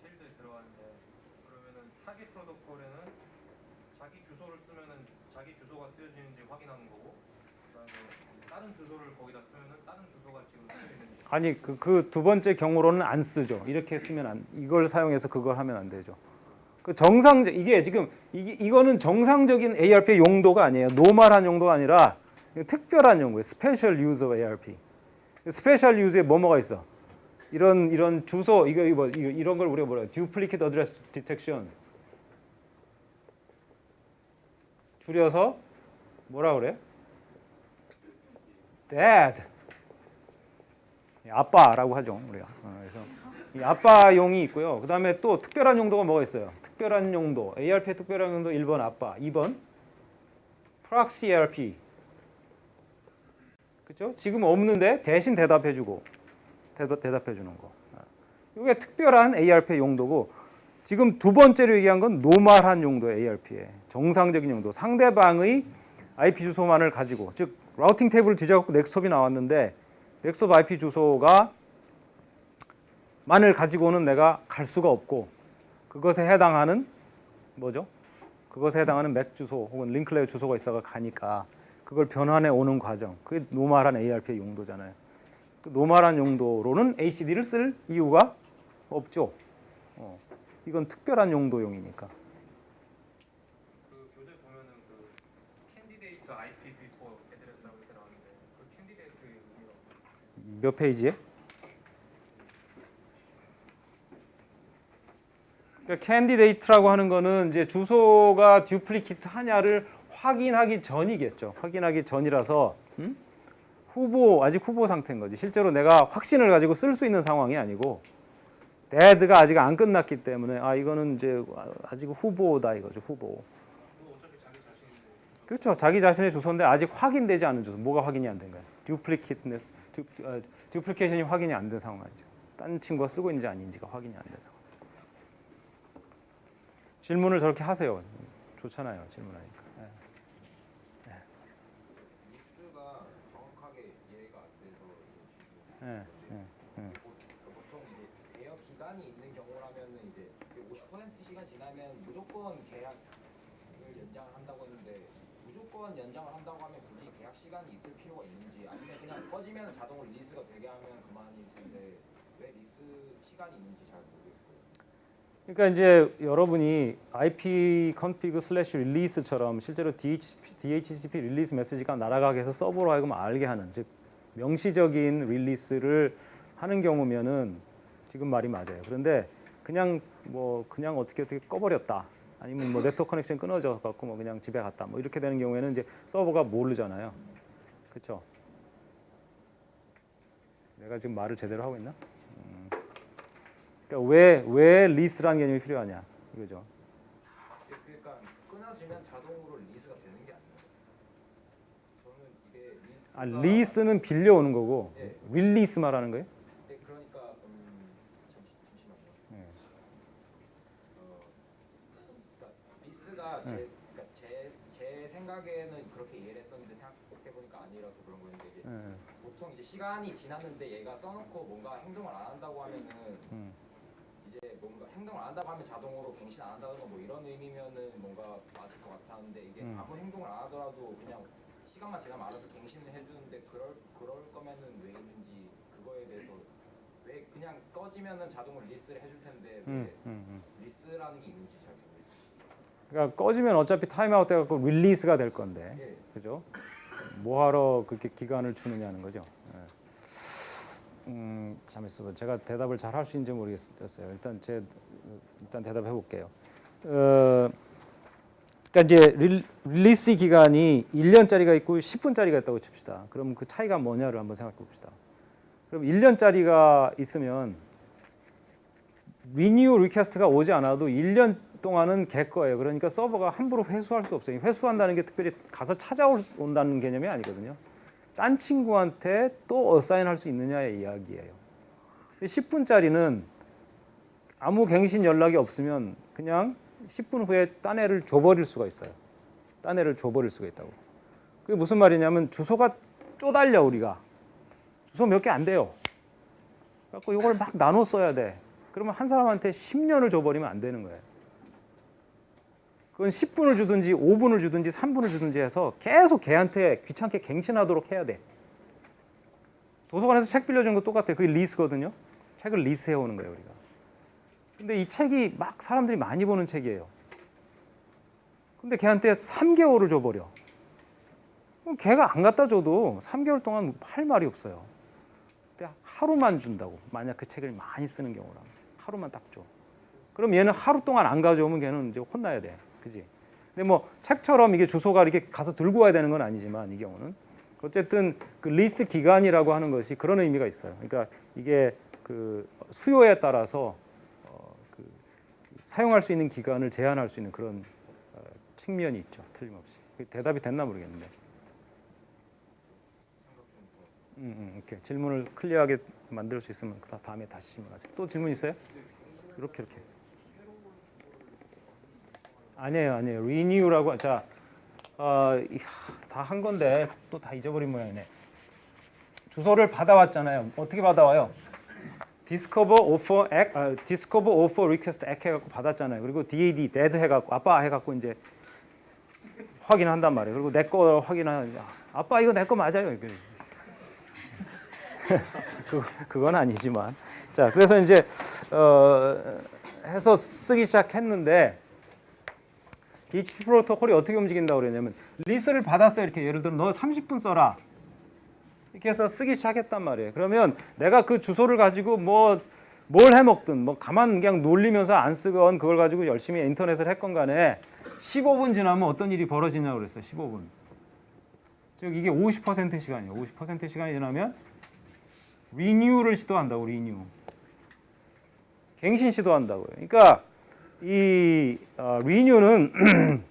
필드에 들어가는데 그러면은 타겟 프로토콜에는 자기 주소를 쓰면은 자기 주소가 쓰여지는지 확인하는 거고 그다음에 다른 주소를 거기다 쓰면은 다른 주소가 지금 쓰여있는지 아니 그 두 번째 경우로는 안 쓰죠. 이렇게 쓰면 이걸 사용해서 그걸 하면 안 되죠. 그 정상적 이게 지금 이거는 정상적인 ARP의 용도가 아니에요. 노멀한 용도가 아니라 특별한 용도예요. 스페셜 유즈 오브 ARP. 스페셜 유즈에 뭐가 있어? 이런 주소 이런 걸 우리가 뭐라 duplicate address detection 줄여서 뭐라 그래? dad 아빠라고 하죠 우리가. 그래서 이 아빠용이 있고요. 그 다음에 또 특별한 용도가 뭐가 있어요? 특별한 용도 ARP의 특별한 용도 1번 아빠, 2번 proxy ARP. 그렇죠? 지금 없는데 대신 대답해주고 대답해주는 거. 이게 특별한 ARP의 용도고 지금 두 번째로 얘기한 건 노멀한 용도의 ARP의 정상적인 용도. 상대방의 IP 주소만을 가지고 즉 라우팅 테이블을 뒤져갖고 넥스톱이 나왔는데 넥스톱 IP 주소가 만을 가지고는 내가 갈 수가 없고 그것에 해당하는 뭐죠? 그것에 해당하는 맥 주소 혹은 링클레어 주소가 있어가 가니까 그걸 변환해 오는 과정. 그게 노멀한 ARP의 용도잖아요. 그 노멀한 용도로는 ACD를 쓸 이유가 없죠. 이건 특별한 용도용이니까. 그 교재 보면은 그 캔디데이트 IPv4 애드레스라고 이렇게 나왔는데 그 캔디데이트의 의미가 몇 페이지에? 그러니까 캔디데이트라고 하는 거는 이제 주소가 듀플리케이트 하냐를 확인하기 전이겠죠. 확인하기 전이라서 아직 후보 상태인 거지. 실제로 내가 확신을 가지고 쓸 수 있는 상황이 아니고 데드가 아직 안 끝났기 때문에 이거는 이제 아직 후보다 이거죠. 후보. 어차피 자기 자신인데 그렇죠. 자기 자신의 주소인데 아직 확인되지 않은 주소. 뭐가 확인이 안 된 거야? 듀플리케이션이 확인이 안 된 상황이죠. 딴 친구가 쓰고 있는지 아닌지가 확인이 안 된 상황. 질문을 저렇게 하세요. 좋잖아요. 질문하니까. 리스가 정확하게 이해가 안 돼서 보통 이제 계약 기간이 있는 경우라면은 이제 50% 시간 지나면 무조건 계약을 연장을 한다고 했는데 무조건 연장을 한다고 하면 굳이 계약 시간이 있을 필요가 있는지 아니면 그냥 꺼지면 자동으로 리스가 되게 하면 그만일 텐데 왜 리스 시간이 있는지 잘 모르겠고요. 그러니까 이제 여러분이 IP config /release처럼 실제로 DHCP 릴리스 메시지가 날아가게 해서 서버로 하여금 알게 하는 즉 명시적인 릴리스를 하는 경우면은 지금 말이 맞아요. 그런데 그냥 어떻게 꺼버렸다. 아니면 뭐 네트워크 커넥션 끊어져 갖고 뭐 그냥 집에 갔다. 뭐 이렇게 되는 경우에는 이제 서버가 모르잖아요. 그렇죠? 내가 지금 말을 제대로 하고 있나? 그러니까 왜 리스라는 개념이 필요하냐 이거죠. 그러니까 끊어지면 자동으로 리스가 되는 게 아니에요. 저는 이게 리스가 리스는 빌려오는 거고 네. 릴리스 말하는 거예요? 네, 그러니까 잠시만요. 네. 그러니까 리스가 제 생각에는 그렇게 이해를 했었는데 생각해 보니까 아니라서 그런 거였는데 이제 보통 이제 시간이 지났는데 얘가 써놓고 뭔가 행동을 안 한다고 하면은 이제 뭔가 행동을 안 한다고 하면 자동으로 갱신 안 한다는 건 뭐 이런 의미면은 뭔가 맞을 것 같았는데 이게 아무 행동을 안 하더라도 그냥 시간만 지나면 알아서 갱신을 해주는데 그럴 거면은 왜 있는지 그거에 대해서 왜 그냥 꺼지면은 자동으로 리스를 해줄 텐데 왜 리스라는 게 있는지 잘 모르겠어요. 그러니까 꺼지면 어차피 타임아웃 돼갖고 릴리스가 될 건데, 예. 그죠? 뭐하러 그렇게 기간을 주느냐는 거죠. 잠시만요. 제가 대답을 잘 할 수 있는지 모르겠어요. 일단 대답해 볼게요. 그러니까 이제 릴리스 기간이 1년짜리가 있고 10분짜리가 있다고 칩시다. 그럼 그 차이가 뭐냐를 한번 생각해 봅시다. 그럼 1년짜리가 있으면 리뉴 리퀘스트가 오지 않아도 1년 동안은 개 거예요. 그러니까 서버가 함부로 회수할 수 없어요. 회수한다는 게 특별히 가서 찾아온다는 개념이 아니거든요. 딴 친구한테 또 어사인할 수 있느냐의 이야기예요. 10분짜리는 아무 갱신 연락이 없으면 그냥 10분 후에 딴 애를 줘버릴 수가 있어요. 딴 애를 줘버릴 수가 있다고. 그게 무슨 말이냐면 주소가 쪼달려 우리가. 주소 몇 개 안 돼요. 그래서 이걸 막 나눠 써야 돼. 그러면 한 사람한테 10년을 줘버리면 안 되는 거예요. 그건 10분을 주든지 5분을 주든지 3분을 주든지 해서 계속 걔한테 귀찮게 갱신하도록 해야 돼. 도서관에서 책 빌려주는 거 똑같아요. 그게 리스거든요. 책을 리스해 오는 거예요, 우리가. 근데 이 책이 막 사람들이 많이 보는 책이에요. 근데 걔한테 3개월을 줘버려. 그럼 걔가 안 갖다 줘도 3개월 동안 할 말이 없어요. 근데 하루만 준다고. 만약 그 책을 많이 쓰는 경우라면 하루만 딱 줘. 그럼 얘는 하루 동안 안 가져오면 걔는 이제 혼나야 돼. 그지? 근데 뭐 책처럼 이게 주소가 이렇게 가서 들고 와야 되는 건 아니지만 이 경우는 어쨌든 그 리스 기간이라고 하는 것이 그런 의미가 있어요. 그러니까 이게 그 수요에 따라서 그 사용할 수 있는 기간을 제한할 수 있는 그런 측면이 있죠. 틀림없이. 대답이 됐나 모르겠는데. 이렇게 질문을 클리어하게 만들 수 있으면 다음에 다시 질문하세요. 또 질문 있어요? 이렇게. 아니에요. 리뉴라고 자, 다 한 건데 또 다 잊어버린 모양이네. 주소를 받아왔잖아요. 어떻게 받아와요? discover offer request act 해갖고 받았잖아요. 그리고 DAD dead 해갖고 아빠 해갖고 이제 확인한단 말이에요. 그리고 내 거 확인하는 아빠 이거 내 거 맞아요. 그건 아니지만 자 그래서 이제 해서 쓰기 시작했는데 DHCP 프로토콜이 어떻게 움직인다고 그러냐면 리스를 받았어요. 이렇게 예를 들어 너 30분 써라 이렇게 해서 쓰기 시작했단 말이에요. 그러면 내가 그 주소를 가지고 뭘 해먹든 뭐 가만 그냥 놀리면서 안 쓰건 그걸 가지고 열심히 인터넷을 했건 간에 15분 지나면 어떤 일이 벌어지냐고 그랬어요. 15분 즉 이게 50% 시간이에요. 50% 시간이 지나면 리뉴를 시도한다고. 리뉴 갱신 시도한다고요. 그러니까 이 리뉴는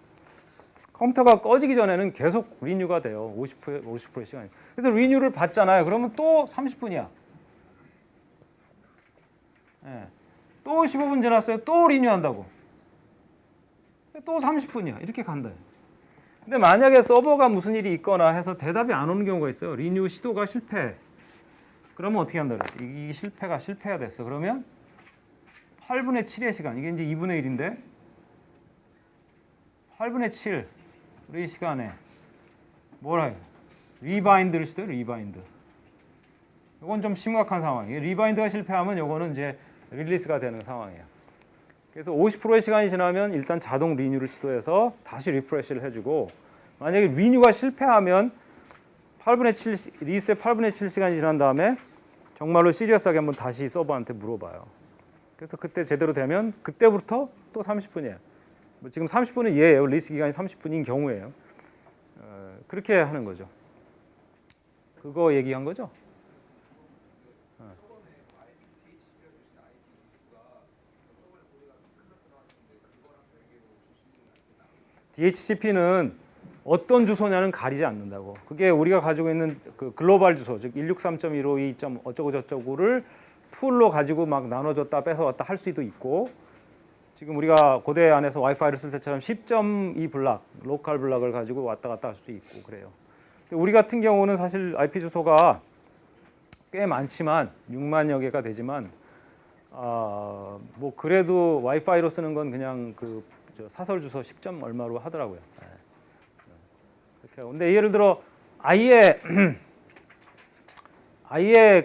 컴퓨터가 꺼지기 전에는 계속 리뉴가 돼요. 50% 시간. 그래서 리뉴를 받잖아요. 그러면 또 30분이야. 네. 또 15분 지났어요. 또 리뉴한다고. 또 30분이야. 이렇게 간다. 근데 만약에 서버가 무슨 일이 있거나 해서 대답이 안 오는 경우가 있어요. 리뉴 시도가 실패. 그러면 어떻게 한다 그랬지? 이 실패가 됐어. 그러면 8분의 7의 시간. 이게 이제 2분의 1인데 8분의 7 우리 시간에 뭐라 해요? 리바인드를 시도해요. 리바인드. 이건 좀 심각한 상황이에요. 리바인드가 실패하면 이거는 이제 릴리스가 되는 상황이에요. 그래서 50%의 시간이 지나면 일단 자동 리뉴를 시도해서 다시 리프레시를 해주고 만약에 리뉴가 실패하면 8분의 7 리스의 8분의 7 시간이 지난 다음에 정말로 시리어스하게 한번 다시 서버한테 물어봐요. 그래서 그때 제대로 되면 그때부터 또 30분이에요. 뭐 지금 30분은 예예요. 리스 기간이 30분인 경우예요. 그렇게 하는 거죠. 그거 얘기한 거죠? DHCP는 어떤 주소냐는 가리지 않는다고. 그게 우리가 가지고 있는 그 글로벌 주소, 즉 163.152. 어쩌고 저쩌고를 풀로 가지고 막 나눠줬다 뺏어왔다 할 수도 있고, 지금 우리가 고대 안에서 와이파이를 쓸 때처럼 10.2 블락, 로컬 블락을 가지고 왔다 갔다 할 수도 있고 그래요. 근데 우리 같은 경우는 사실 IP 주소가 꽤 많지만 6만여 개가 되지만 뭐 그래도 와이파이로 쓰는 건 그냥 그 사설 주소 10. 얼마로 하더라고요. 근데 예를 들어 아예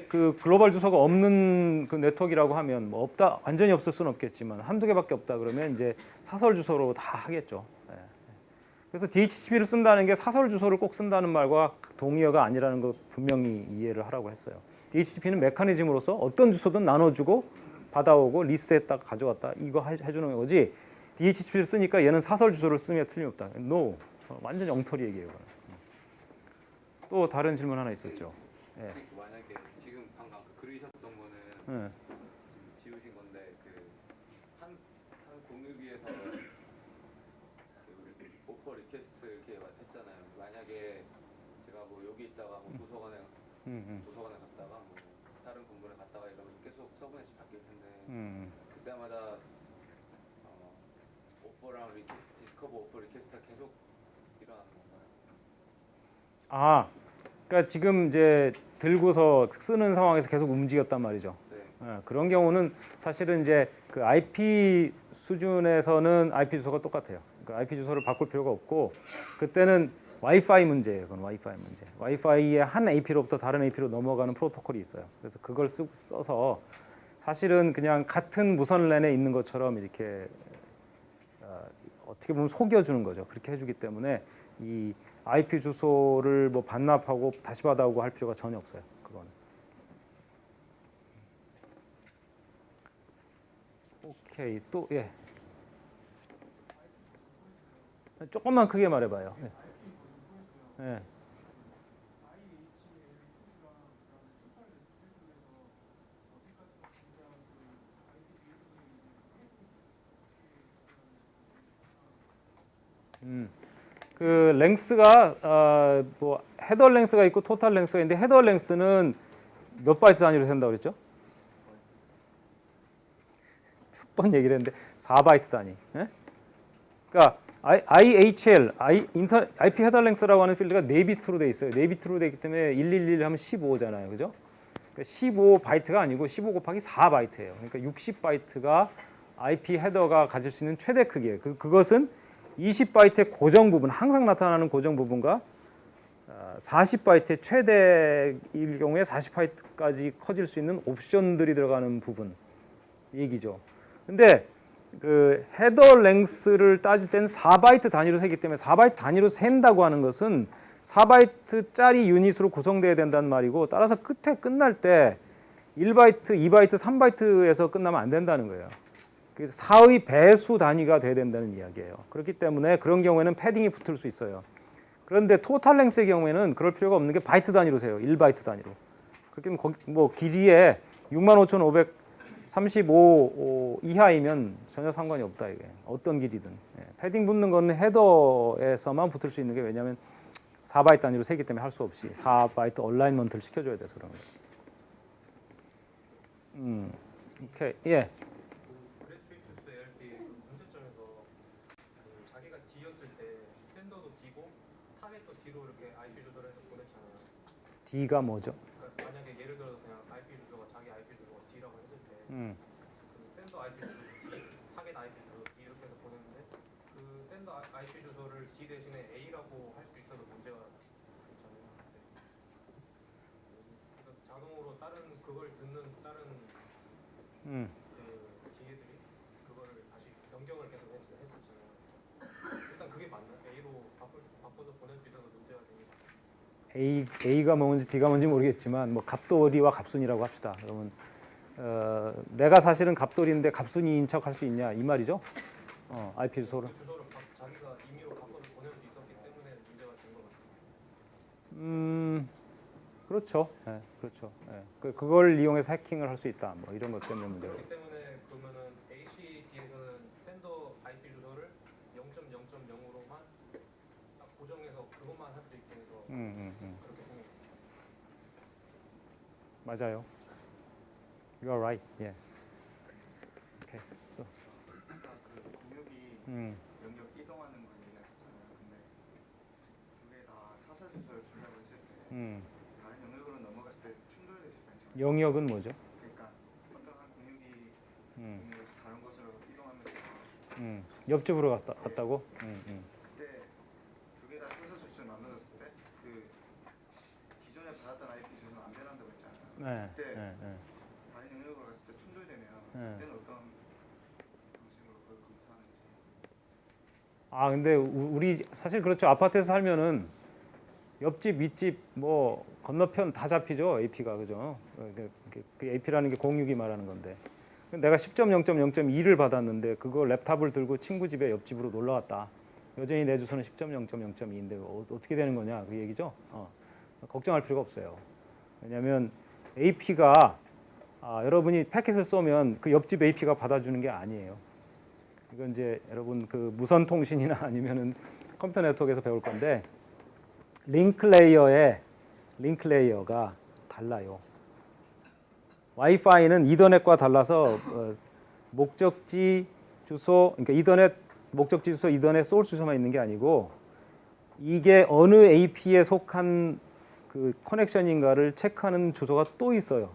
그 글로벌 주소가 없는 그 네트워크라고 하면 뭐 없다 완전히 없을 수는 없겠지만 한두 개밖에 없다 그러면 이제 사설 주소로 다 하겠죠. 그래서 DHCP를 쓴다는 게 사설 주소를 꼭 쓴다는 말과 동의어가 아니라는 거 분명히 이해를 하라고 했어요. DHCP는 메커니즘으로서 어떤 주소든 나눠주고 받아오고 리스했다가 가져왔다 이거 해주는 거지. DHCP를 쓰니까 얘는 사설 주소를 쓰면 틀림없다. No, 완전 엉터리 얘기예요. 이거는. 또 다른 질문 하나 있었죠. 예. 만약에 지금 방금 그리셨던 거는 예. 지금 지우신 건데 그한 공유기에서 오퍼 리퀘스트 이렇게 했잖아요. 만약에 제가 뭐 여기 있다가 뭐 도서관에 갔다가 뭐 다른 건물에 갔다가 이러면 계속 서브넷이 바뀔 텐데 그때마다 오퍼랑 디스커버 오퍼 리퀘스트가 계속 일어나는 건가요? 아, 그러니까 지금 이제 들고서 쓰는 상황에서 계속 움직였단 말이죠. 네. 예, 그런 경우는 사실은 이제 그 IP 수준에서는 IP 주소가 똑같아요. 그 IP 주소를 바꿀 필요가 없고 그때는 와이파이 문제예요. 그건 와이파이 문제. 와이파이의 한 AP로부터 다른 AP로 넘어가는 프로토콜이 있어요. 그래서 그걸 써서 사실은 그냥 같은 무선 랜에 있는 것처럼 이렇게 어떻게 보면 속여주는 거죠. 그렇게 해주기 때문에 이 IP 주소를 뭐 반납하고 다시 받아오고 할 필요가 전혀 없어요. 그거는. 오케이 또 예. 조금만 크게 말해봐요. 예. 예. 그 랭스가 뭐 헤더 랭스가 있고 토탈 랭스가 있는데 헤더 랭스는 몇 바이트 단위로 센다고 그랬죠? 몇 번 얘기를 했는데 4바이트 단위. 예? 그러니까 IHL, IP 헤더 랭스라고 하는 필드가 4비트로 돼 있어요. 4비트로 돼 있기 때문에 111 하면 15잖아요. 그죠? 그러니까 15바이트가 아니고 15 곱하기 4바이트예요. 그러니까 60바이트가 IP 헤더가 가질 수 있는 최대 크기예요. 그것은 20바이트의 고정 부분, 항상 나타나는 고정 부분과 40바이트의 최대일 경우에 40바이트까지 커질 수 있는 옵션들이 들어가는 부분 얘기죠. 근데 그 헤더 랭스를 따질 때는 4바이트 단위로 세기 때문에 4바이트 단위로 센다고 하는 것은 4바이트짜리 유닛으로 구성돼야 된다는 말이고 따라서 끝에 끝날 때 1바이트, 2바이트, 3바이트에서 끝나면 안 된다는 거예요. 그래서 4의 배수 단위가 돼야 된다는 이야기예요. 그렇기 때문에 그런 경우에는 패딩이 붙을 수 있어요. 그런데 토탈 랭스의 경우에는 그럴 필요가 없는 게 바이트 단위로 세요. 1바이트 단위로. 그렇게 뭐, 뭐 길이에 65,535 이하이면 전혀 상관이 없다 이게. 어떤 길이든. 예. 패딩 붙는 거는 헤더에서만 붙을 수 있는 게 왜냐하면 4바이트 단위로 세기 때문에 할 수 없이 4바이트 얼라인먼트를 시켜줘야 돼서 그런 거예요. 오케이. 예. 브레트위트스 ARP 문제점에서 그 자기가 D였을 때 샌더도 D고 타겟도 D로 이렇게 IP 주소를 해서 보냈잖아요. D가 뭐죠? 그러니까 만약에 예를 들어서 그냥 IP 주소가 자기 IP 주소가 D라고 했을 때 그 샌더 IP 주소 D, 타겟 IP 주소 D 이렇게 해서 보냈는데 그 샌더 IP 주소를 D 대신에 A라고 할 수 있어도 문제가 있잖아요. 그래서 자동으로 다른 그걸 듣는 다른 그 기계들이 그거를 다시 변경을 계속 했었잖아요. 일단 그게 맞나요? A로 바꿔서 보낼 수 있어서 문제가 생기나? A가 뭔지 D가 뭔지 모르겠지만 뭐 갑돌이와 갑순이라고 합시다. 그러면 내가 사실은 갑돌인데 갑순이인 척 할 수 있냐 이 말이죠. IP 주소를. 그 주소를 자기가 임의로 바꿔서 보낼 수 있었기 때문에 문제가 된 것 같아요. 그렇죠. 예, 그렇죠. 예. 그걸 이용해서 해킹을 할 수 있다. 뭐 이런 것 때문에 문제가. 그렇기 때문에 그러면은 HD에서는 샌더 IP 주소를 0.0.0으로만 딱 고정해서 그것만 할 수 있게 해서 그렇게 생겼어요. 맞아요. You are right. 예. 오케이. 또. 아까 그 공유기 영역 이동하는 거 얘기하셨잖아요. 근데 두 개 다 사설 주소를 주려고 했을 때 다른 영역으로 넘어갔을 때 충돌될 수가 있잖아요. 영역은 뭐죠? 그러니까 어떤 한 공유기 영역에서 다른 곳으로 이동하면서 옆집으로 갔다고? 그때 두 개 다 사설 주소를 만들었을 때 그 기존에 받았던 IP 주소는 안 변한다고 했잖아요. 네. 그때 네. 다른 영역으로 갔을 때 충돌되면 그때는 어떤 방식으로 그걸 검사하는지. 아 근데 우리 사실 그렇죠. 아파트에서 살면은 옆집, 윗집, 뭐 건너편 다 잡히죠. AP가 그죠? 그 AP라는 게 공유기 말하는 건데. 내가 10.0.0.2를 받았는데 그거 랩탑을 들고 친구 집에 옆집으로 놀러 갔다. 여전히 내 주소는 10.0.0.2인데 어떻게 되는 거냐 그 얘기죠. 걱정할 필요가 없어요. 왜냐하면 AP가 여러분이 패킷을 쏘면 그 옆집 AP가 받아주는 게 아니에요. 이건 이제 여러분 그 무선 통신이나 아니면은 컴퓨터 네트워크에서 배울 건데 링크 레이어가 달라요. 와이파이는 이더넷과 달라서 목적지 주소, 그러니까 이더넷 목적지 주소, 이더넷 소스 주소만 있는 게 아니고 이게 어느 AP에 속한 그 커넥션인가를 체크하는 주소가 또 있어요.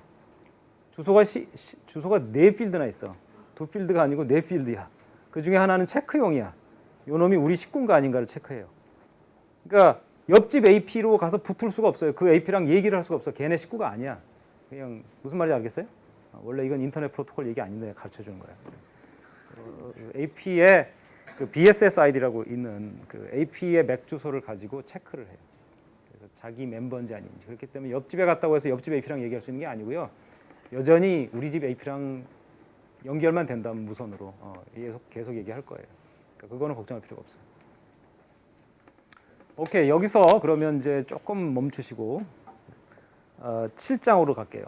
주소가 4필드나 있어. 2필드가 아니고 4필드야. 그 중에 하나는 체크용이야. 요 놈이 우리 식구인가 아닌가를 체크해요. 그러니까 옆집 AP로 가서 붙을 수가 없어요. 그 AP랑 얘기를 할 수가 없어. 걔네 식구가 아니야. 그냥 무슨 말인지 알겠어요? 원래 이건 인터넷 프로토콜 얘기 아닌데 가르쳐 주는 거야. AP에 그 BSSID라고 있는 그 AP의 맥 주소를 가지고 체크를 해요. 그래서 자기 멤버인지 아닌지. 그렇기 때문에 옆집에 갔다고 해서 옆집 AP랑 얘기할 수 있는 게 아니고요. 여전히 우리 집 AP랑 연결만 된다면 무선으로 계속 얘기할 거예요. 그러니까 그거는 걱정할 필요가 없어요. 오케이, 여기서 그러면 이제 조금 멈추시고 7장으로 갈게요.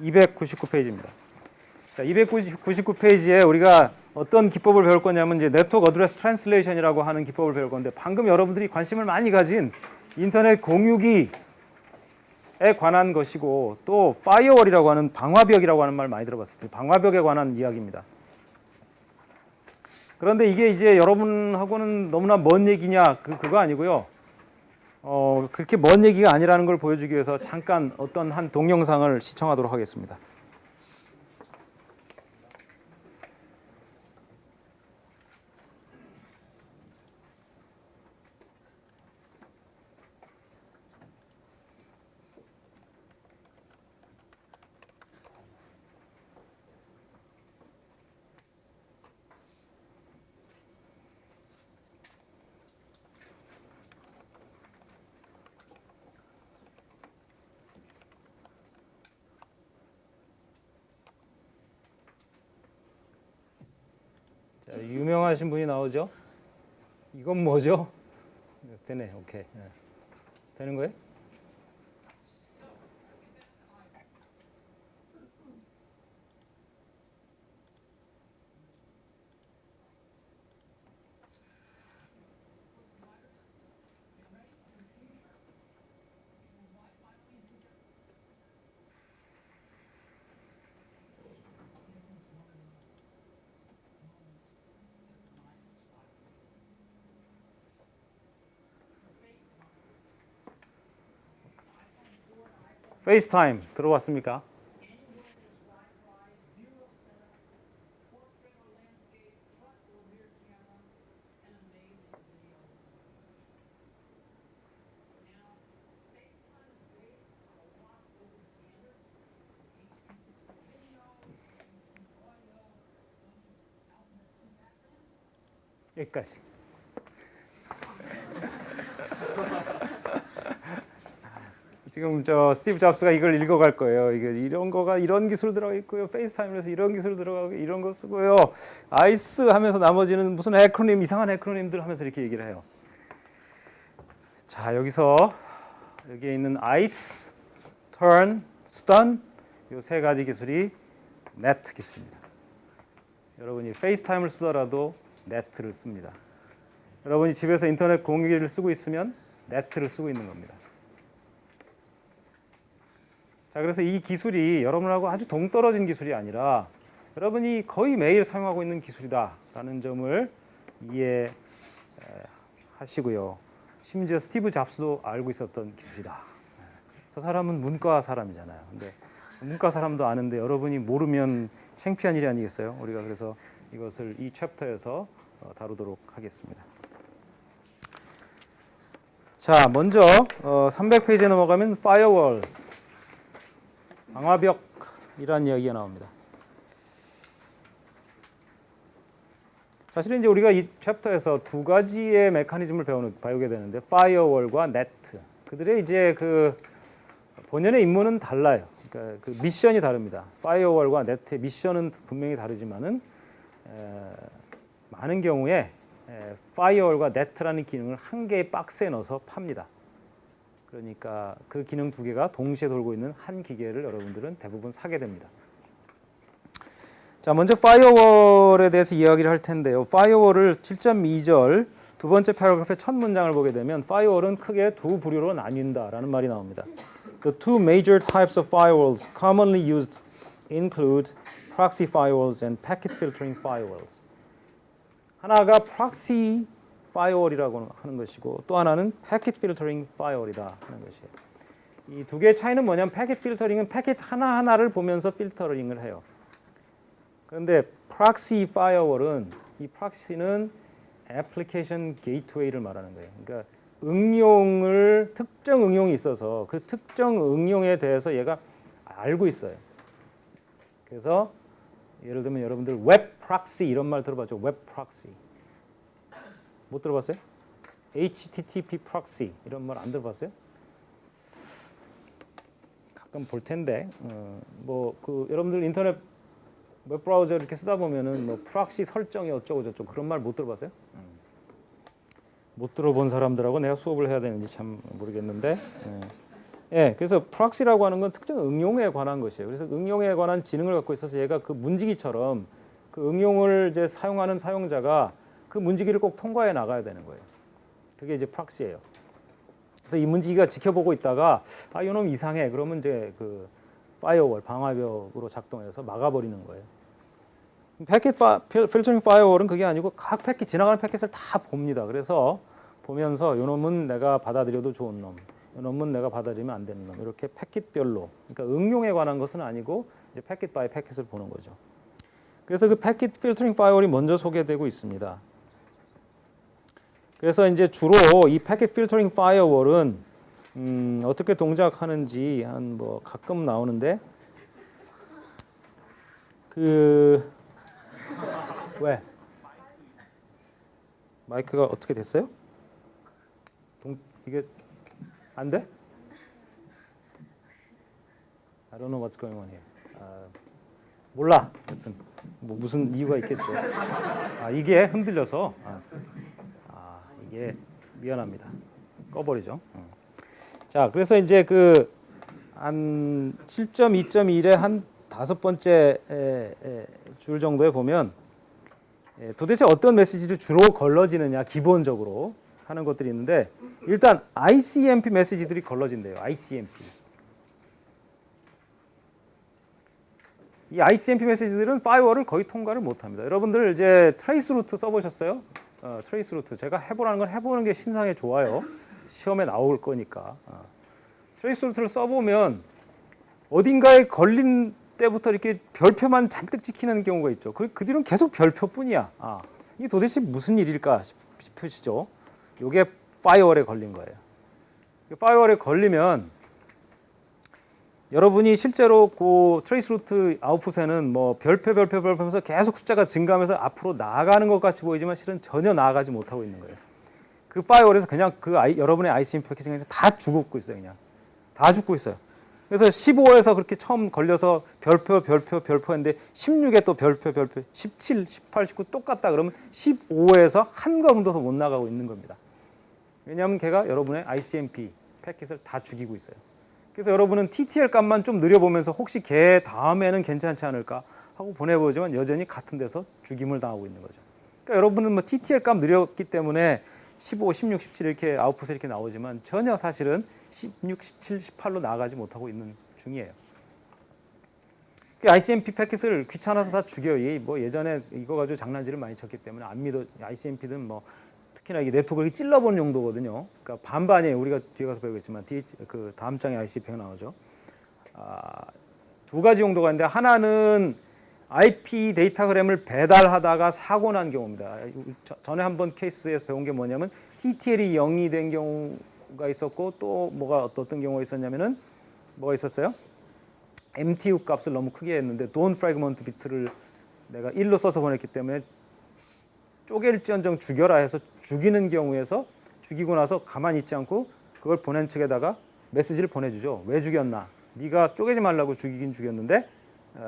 299페이지입니다. 자, 299페이지에 우리가 어떤 기법을 배울 거냐면 이제 네트워크 어드레스 트랜슬레이션이라고 하는 기법을 배울 건데 방금 여러분들이 관심을 많이 가진 인터넷 공유기에 관한 것이고 또 파이어월이라고 하는 방화벽이라고 하는 말 많이 들어봤을 텐데 방화벽에 관한 이야기입니다. 그런데 이게 이제 여러분하고는 너무나 먼 얘기냐 그거 아니고요. 그렇게 먼 얘기가 아니라는 걸 보여주기 위해서 잠깐 어떤 한 동영상을 시청하도록 하겠습니다. 자, 유명하신 분이 나오죠? 이건 뭐죠? 되네, 오케이. 되는 거예요? 페이스타임 들어왔습니까? 여기까지. 지금 저 스티브 잡스가 이걸 읽어갈 거예요. 이게 이런 거가 이런 기술 들어가 있고요. 페이스타임에서 이런 기술 들어가고 이런 거 쓰고요. 아이스 하면서 나머지는 무슨 에크로님 이상한 에크로님들 하면서 이렇게 얘기를 해요. 자, 여기서 여기에 있는 아이스, turn, stun 이 세 가지 기술이 네트 기술입니다. 여러분이 페이스타임을 쓰더라도 네트를 씁니다. 여러분이 집에서 인터넷 공유기를 쓰고 있으면 네트를 쓰고 있는 겁니다. 자, 그래서 이 기술이 여러분하고 아주 동떨어진 기술이 아니라 여러분이 거의 매일 사용하고 있는 기술이다라는 점을 이해하시고요. 심지어 스티브 잡스도 알고 있었던 기술이다. 저 사람은 문과 사람이잖아요. 근데 문과 사람도 아는데 여러분이 모르면 창피한 일이 아니겠어요? 우리가 그래서 이것을 이 챕터에서 다루도록 하겠습니다. 자, 먼저 300페이지에 넘어가면 firewalls. 방화벽이라는 이야기가 나옵니다. 사실은 이제 우리가 이 챕터에서 두 가지의 메커니즘을 배우게 되는데 파이어월과 네트. 그들의 이제 그 본연의 임무는 달라요. 그러니까 그 미션이 다릅니다. 파이어월과 네트의 미션은 분명히 다르지만은 많은 경우에 파이어월과 네트라는 기능을 한 개의 박스에 넣어서 팝니다. 그러니까 그 기능 두 개가 동시에 돌고 있는 한 기계를 여러분들은 대부분 사게 됩니다. 자, 먼저 파이어월에 대해서 이야기를 할 텐데요. 파이어월을 7.2절 두 번째 패러그래프의 첫 문장을 보게 되면 파이어월은 크게 두 부류로 나뉜다라는 말이 나옵니다. The two major types of firewalls commonly used include proxy firewalls and packet filtering firewalls. 하나가 proxy firewall이라고 하는 것이고 또 하나는 packet filtering firewall이다 하는 것이에요. 이 두 개의 차이는 뭐냐면 packet filtering은 패킷 하나하나를 보면서 필터링을 해요. 그런데 proxy firewall은 이 proxy는 application gateway를 말하는 거예요. 그러니까 응용을 특정 응용이 있어서 그 특정 응용에 대해서 얘가 알고 있어요. 그래서 예를 들면 여러분들 웹 프록시 이런 말 들어봤죠? 웹 프록시 못 들어봤어요? HTTP 프록시 이런 말 안 들어봤어요? 가끔 볼 텐데 뭐 그 여러분들 인터넷 웹 브라우저 이렇게 쓰다 보면은 뭐 프록시 설정이 어쩌고 저쩌고 그런 말 못 들어봤어요? 못 들어본 사람들하고 내가 수업을 해야 되는지 참 모르겠는데, 그래서 프록시라고 하는 건 특정 응용에 관한 것이에요. 그래서 응용에 관한 지능을 갖고 있어서 얘가 그 문지기처럼 그 응용을 이제 사용하는 사용자가 그 문지기를 꼭 통과해 나가야 되는 거예요. 그게 이제 프록시예요. 그래서 이 문지기가 지켜보고 있다가 아, 이놈 이상해. 그러면 이제 그 파이어월 방화벽으로 작동해서 막아버리는 거예요. 패킷 필터링 파이어월은 그게 아니고 각 패킷 지나가는 패킷을 다 봅니다. 그래서 보면서 이 놈은 내가 받아들여도 좋은 놈, 이 놈은 내가 받아들이면 안 되는 놈 이렇게 패킷별로 그러니까 응용에 관한 것은 아니고 이제 패킷 바이 패킷을 보는 거죠. 그래서 그 패킷 필터링 파이어월이 먼저 소개되고 있습니다. 그래서 이제 주로 이 패킷 필터링 파이어월은 어떻게 동작하는지 한 뭐 가끔 나오는데 그 왜? 마이크가 어떻게 됐어요? 이게 안 돼? I don't know what's going on here. 몰라. 하여튼 뭐 무슨 이유가 있겠죠. 이게 흔들려서 이게 미안합니다. 꺼버리죠. 자, 그래서 이제 그 한 7.2.1의 한 5번째 줄 정도에 보면 도대체 어떤 메시지를 주로 걸러지느냐 기본적으로 하는 것들이 있는데 일단 ICMP 메시지들이 걸러진대요. ICMP. 이 ICMP 메시지들은 파이어월을 거의 통과를 못합니다. 여러분들 이제 트레이스 루트 써보셨어요? 트레이스 루트 제가 해보라는 건 해보는 게 신상에 좋아요. 시험에 나올 거니까. 트레이스 루트를 써보면 어딘가에 걸린 때부터 이렇게 별표만 잔뜩 찍히는 경우가 있죠. 그 뒤로는 계속 별표뿐이야. 이게 도대체 무슨 일일까 싶으시죠? 이게 파이어월에 걸린 거예요. 파이어월에 걸리면 여러분이 실제로 그 트레이스 루트 아웃풋에는 뭐 별표 하면서 계속 숫자가 증가하면서 앞으로 나아가는 것 같이 보이지만 실은 전혀 나아가지 못하고 있는 거예요. 그 파이어월에서 그냥 여러분의 ICMP 패킷이 그냥 다 죽고 있어요. 그냥 다 죽고 있어요. 그래서 15에서 그렇게 처음 걸려서 별표 했는데 16에 또 별표 17, 18, 19 똑같다 그러면 15에서 한 걸음도 더 못 나가고 있는 겁니다. 왜냐하면 걔가 여러분의 ICMP 패킷을 다 죽이고 있어요. 그래서 여러분은 TTL 값만 좀 느려보면서 혹시 걔 다음에는 괜찮지 않을까 하고 보내보지만 여전히 같은 데서 죽임을 당하고 있는 거죠. 그러니까 여러분은 뭐 TTL 값 느렸기 때문에 15, 16, 17 이렇게 아웃풋에 이렇게 나오지만 전혀 사실은 16, 17, 18로 나아가지 못하고 있는 중이에요. ICMP 패킷을 귀찮아서 다 죽여요. 뭐 예전에 이거 가지고 장난질을 많이 쳤기 때문에 안 믿어. ICMP든 뭐 특히나 이게 네트워크를 찔러보는 용도거든요. 그러니까 반반이에요. 우리가 뒤에 가서 배우겠지만 그 다음 장에 ICMP가 나오죠. 두 가지 용도가 있는데 하나는 IP 데이터그램을 배달하다가 사고 난 경우입니다. 전에 한번 케이스에서 배운 게 뭐냐면 TTL이 0이 된 경우가 있었고 또 어떤 경우가 있었냐면은 뭐가 있었어요? MTU 값을 너무 크게 했는데 don't fragment 비트를 내가 1로 써서 보냈기 때문에 쪼갤지언정 죽여라 해서 죽이는 경우에서 죽이고 나서 가만히 있지 않고 그걸 보낸 측에다가 메시지를 보내주죠. 왜 죽였나? 네가 쪼개지 말라고 죽이긴 죽였는데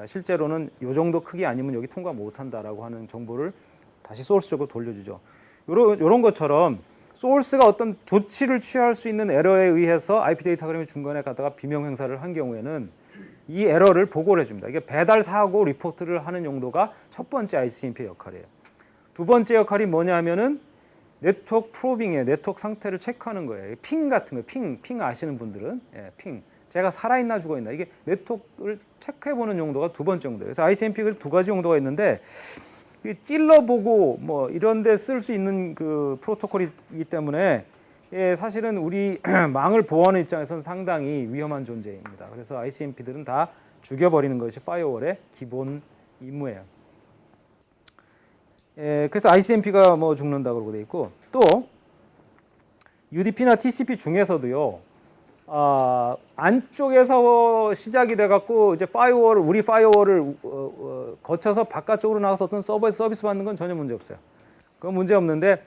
실제로는 이 정도 크기 아니면 여기 통과 못한다라고 하는 정보를 다시 소스 쪽으로 돌려주죠. 이런 것처럼 소스가 어떤 조치를 취할 수 있는 에러에 의해서 IP 데이터그램이 중간에 가다가 비명 행사를 한 경우에는 이 에러를 보고를 해줍니다. 이게 배달 사고 리포트를 하는 용도가 첫 번째 ICMP의 역할이에요. 두 번째 역할이 뭐냐 하면은 네트워크 프로빙이에요. 네트워크 상태를 체크하는 거예요. 핑 같은 거, 핑 아시는 분들은 핑. 제가 살아있나 죽어있나 이게 네트워크를 체크해보는 용도가 두 번째 용도예요. 그래서 ICMP가 두 가지 용도가 있는데 찔러보고 뭐 이런 데 쓸 수 있는 그 프로토콜이기 때문에 사실은 우리 망을 보호하는 입장에서는 상당히 위험한 존재입니다. 그래서 ICMP들은 다 죽여버리는 것이 파이어월의 기본 임무예요. 그래서 ICMP가 뭐 죽는다 그러고 돼 있고 또 UDP나 TCP 중에서도요. 안쪽에서 시작이 돼갖고 이제 우리 파이어월을 거쳐서 바깥쪽으로 나가서 어떤 서버에서 서비스 받는 건 전혀 문제 없어요. 그건 문제 없는데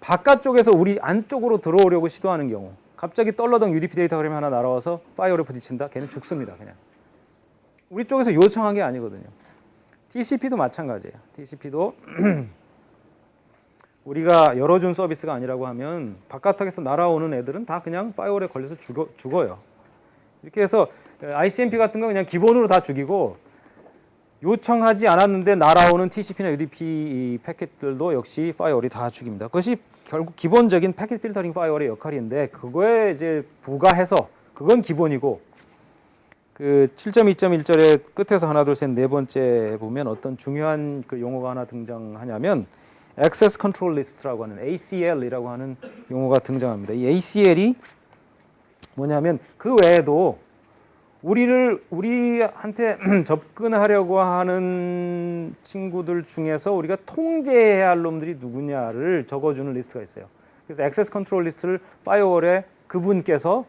바깥쪽에서 우리 안쪽으로 들어오려고 시도하는 경우 갑자기 떨러덩 UDP 데이터그램이 하나 날아와서 파이어월에 부딪힌다? 걔는 죽습니다. 그냥 우리 쪽에서 요청한 게 아니거든요. TCP도 마찬가지예요. TCP도 우리가 열어준 서비스가 아니라고 하면 바깥에서 날아오는 애들은 다 그냥 파이어월에 걸려서 죽어요. 이렇게 해서 ICMP 같은 거 그냥 기본으로 다 죽이고 요청하지 않았는데 날아오는 TCP나 UDP 패킷들도 역시 파이어월이 다 죽입니다. 그것이 결국 기본적인 패킷 필터링 파이어월의 역할인데 그거에 이제 부가해서 그건 기본이고 그 7.2.1절의 끝에서 하나 둘 셋 네 번째 보면 어떤 중요한 그 용어가 하나 등장하냐면 Access Control List라고 하는 ACL이라고 하는 용어가 등장합니다. 이 ACL이 뭐냐면 그 외에도 우리한테 접근하려고 하는 친구들 중에서 우리가 통제해야 할 놈들이 누구냐를 적어주는 리스트가 있어요. 그래서 Access Control List를 파이어월에 그분께서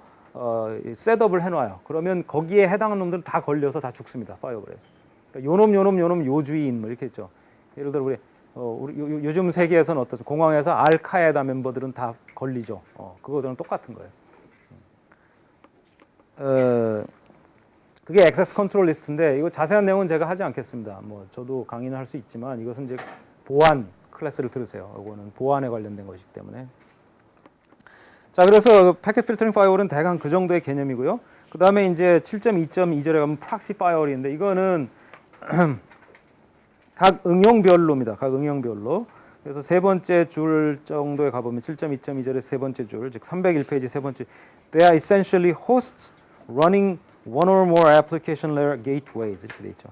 셋업을 해놔요. 그러면 거기에 해당하는 놈들은 다 걸려서 다 죽습니다. 파이어월에서. 그러니까 요놈 요주인 뭐 이렇게 있죠. 예를 들어 우리 요즘 세계에서는 어떻죠? 공항에서 알카에다 멤버들은 다 걸리죠. 그거들은 똑같은 거예요. 그게 액세스 컨트롤 리스트인데 이거 자세한 내용은 제가 하지 않겠습니다. 뭐 저도 강의는 할 수 있지만 이것은 이제 보안 클래스를 들으세요. 이거는 보안에 관련된 것이기 때문에. 자, 그래서 패킷 필터링 파이어월은 대강 그 정도의 개념이고요. 그 다음에 이제 7.2.2절에 가면 프락시 파이어월인데 이거는 각 응용별로입니다. 각 응용별로. 그래서 세 번째 줄 정도에 가보면 7.2.2절의 세 번째 줄, 즉 301페이지 세 번째. They are essentially hosts running one or more application layer gateways 이렇게 돼 있죠.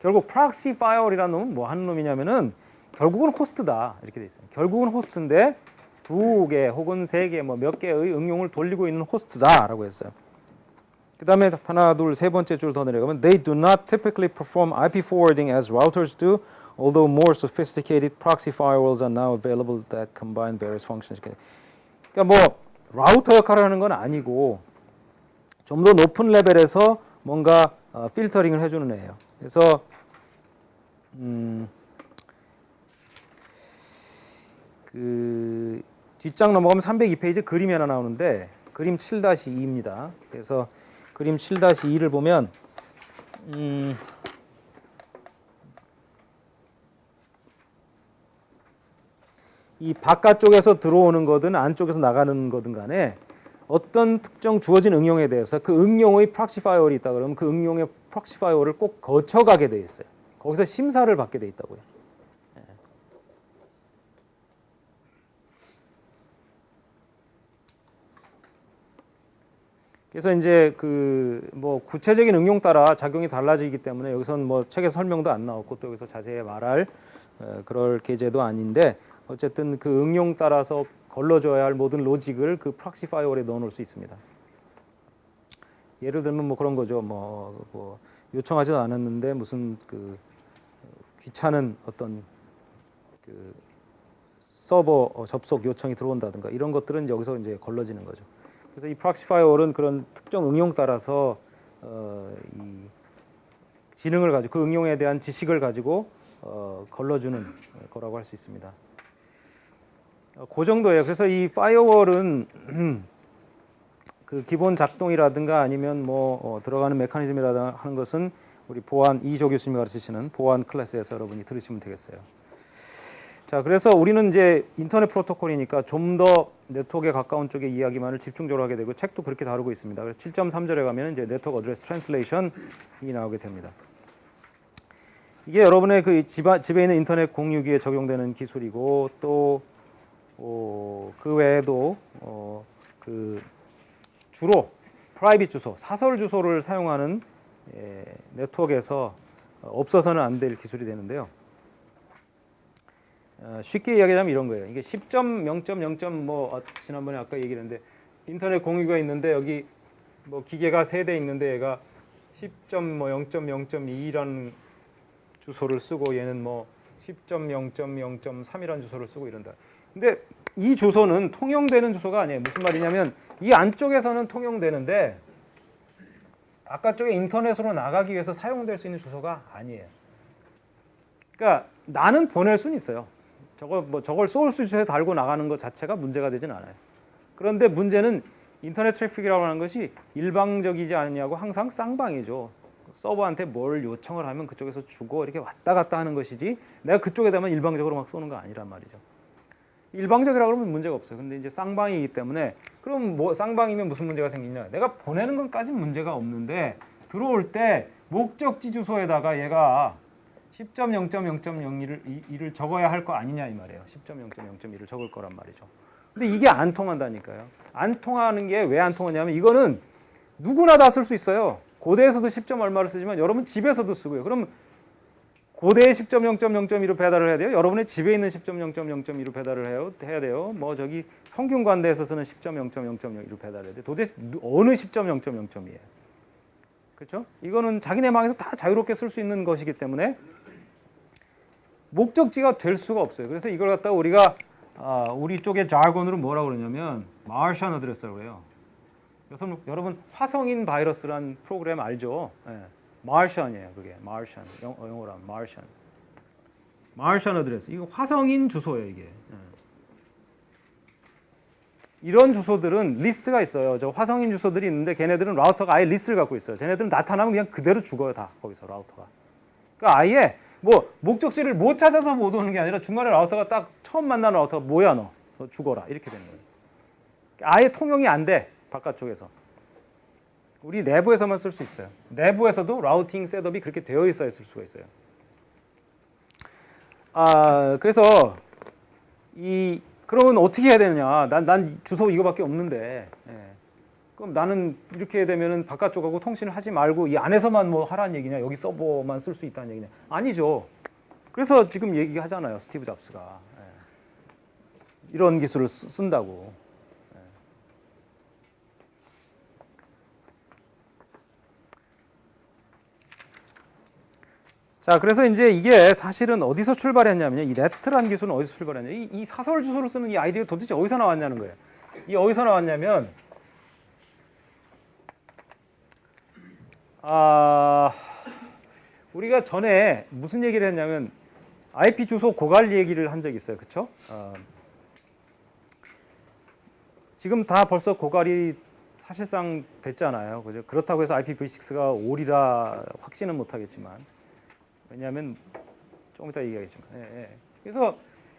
결국 proxy firewall이라는 놈은 뭐 하는 놈이냐면은 결국은 호스트다 이렇게 돼 있어요. 결국은 호스트인데 두 개 혹은 세 개 뭐 몇 개의 응용을 돌리고 있는 호스트다라고 했어요. 그 다음에 하나 둘 세 번째 줄 더 내려가면 They do not typically perform IP forwarding as routers do, although more sophisticated proxy firewalls are now available that combine various functions. 그러니까 뭐 라우터 역할을 하는 건 아니고 좀 더 높은 레벨에서 뭔가 필터링을 해주는 애예요. 그래서 그 뒷장 넘어가면 302페이지 그림이 하나 나오는데 그림 7-2입니다. 그래서 그림 7-2를 보면 이 바깥쪽에서 들어오는 거든 안쪽에서 나가는 거든 간에 어떤 특정 주어진 응용에 대해서 그 응용의 프록시 파이어월이 있다 그러면 그 응용의 프록시 파이어월을 꼭 거쳐가게 돼 있어요. 거기서 심사를 받게 돼 있다고요. 그래서 이제 그 뭐 구체적인 응용 따라 작용이 달라지기 때문에 여기서는 뭐 책에 설명도 안 나왔고 또 여기서 자세히 말할 그럴 계제도 아닌데 어쨌든 그 응용 따라서 걸러줘야 할 모든 로직을 그 프록시 파이어월에 넣어놓을 수 있습니다. 예를 들면 뭐 그런 거죠. 뭐 요청하지도 않았는데 무슨 그 귀찮은 어떤 그 서버 접속 요청이 들어온다든가 이런 것들은 여기서 이제 걸러지는 거죠. 그래서 이 프록시 파이어월은 그런 특정 응용 따라서 이 기능을 가지고 그 응용에 대한 지식을 가지고 걸러주는 거라고 할 수 있습니다. 그 정도예요. 그래서 이 파이어월은 그 기본 작동이라든가 아니면 뭐 들어가는 메커니즘이라든가 하는 것은 우리 보안 이조 교수님이 가르치시는 보안 클래스에서 여러분이 들으시면 되겠어요. 자, 그래서 우리는 이제 인터넷 프로토콜이니까 좀 더 네트워크에 가까운 쪽의 이야기만을 집중적으로 하게 되고 책도 그렇게 다루고 있습니다. 그래서 7.3절에 가면 이제 네트워크 어드레스 트랜슬레이션이 나오게 됩니다. 이게 여러분의 그 집에 있는 인터넷 공유기에 적용되는 기술이고 또 그 외에도 그 주로 프라이빗 주소, 사설 주소를 사용하는 네트워크에서 없어서는 안 될 기술이 되는데요. 쉽게 이야기하면 이런 거예요. 이게 10.0.0. 뭐 지난번에 아까 얘기했는데 인터넷 공유기가 있는데 여기 뭐 기계가 3대 있는데 얘가 10.0.0.2라는 주소를 쓰고 얘는 뭐 10.0.0.3이라는 주소를 쓰고 이런다. 근데 이 주소는 통용되는 주소가 아니에요. 무슨 말이냐면 이 안쪽에서는 통용되는데 아까 쪽에 인터넷으로 나가기 위해서 사용될 수 있는 주소가 아니에요. 그러니까 나는 보낼 수는 있어요. 저걸 소스 주소에 달고 나가는 것 자체가 문제가 되진 않아요. 그런데 문제는 인터넷 트래픽이라고 하는 것이 일방적이지 않냐고 항상 쌍방이죠. 서버한테 뭘 요청을 하면 그쪽에서 주고 이렇게 왔다 갔다 하는 것이지 내가 그쪽에다만 일방적으로 막 쏘는 거 아니란 말이죠. 일방적이라고 그러면 문제가 없어요. 근데 이제 쌍방이기 때문에 그럼 뭐 쌍방이면 무슨 문제가 생기냐? 내가 보내는 것까지는 문제가 없는데 들어올 때 목적지 주소에다가 얘가 10.0.0.01을 적어야 할 거 아니냐 이 말이에요. 10.0.0.1을 적을 거란 말이죠. 근데 이게 안 통한다니까요. 안 통하는 게 왜 안 통하냐면 이거는 누구나 다 쓸 수 있어요. 고대에서도 10점 얼마를 쓰지만 여러분 집에서도 쓰고요. 그럼 고대에 10.0.0.1로 배달을 해야 돼요. 여러분의 집에 있는 10.0.0.1로 배달을 해야 돼요. 뭐 저기 성균관대에서 쓰는 10.0.0.1로 배달해야 돼요. 도대체 어느 10.0.0.이에요. 그렇죠? 이거는 자기네 망에서 다 자유롭게 쓸 수 있는 것이기 때문에 목적지가 될 수가 없어요. 그래서 이걸 갖다가 우리가 우리 쪽의 자르곤으로 뭐라고 그러냐면 마르션 어드레스라고 해요. 그래서 여러분 화성인 바이러스란 프로그램 알죠? 네. 마르션이에요. 그게 마르션 영어로 하면 마르션. 마르션 어드레스. 이거 화성인 주소예요, 이게. 네. 이런 주소들은 리스트가 있어요. 저 화성인 주소들이 있는데 걔네들은 라우터가 아예 리스트를 갖고 있어요. 쟤네들은 나타나면 그냥 그대로 죽어요, 다 거기서 라우터가. 그러니까 아예 뭐 목적지를 못 찾아서 못 오는 게 아니라 중간에 라우터가 딱 처음 만나는 라우터가 뭐야 너 죽어라 이렇게 되는 거예요. 아예 통용이 안 돼 바깥쪽에서. 우리 내부에서만 쓸 수 있어요. 내부에서도 라우팅 셋업이 그렇게 되어 있어야 쓸 수가 있어요. 그래서 그러면 어떻게 해야 되느냐? 난 주소 이거밖에 없는데. 예. 그럼 나는 이렇게 되면은 바깥쪽하고 통신을 하지 말고 이 안에서만 뭐 하라는 얘기냐? 여기 서버만 쓸 수 있다는 얘기냐? 아니죠. 그래서 지금 얘기하잖아요. 스티브 잡스가. 예. 이런 기술을 쓴다고. 자, 그래서 이제 이게 사실은 어디서 출발했냐면요. 이 네트라는 기술은 어디서 출발했냐? 이 사설 주소를 쓰는 이 아이디어가 도대체 어디서 나왔냐는 거예요. 이 어디서 나왔냐면, 우리가 전에 무슨 얘기를 했냐면 IP 주소 고갈 얘기를 한 적이 있어요. 그렇죠? 지금 다 벌써 고갈이 사실상 됐잖아요. 그죠? 그렇다고 해서 IPv6가 올이라 확신은 못 하겠지만. 왜냐하면 조금 이따 얘기하겠지만. 예. 그래서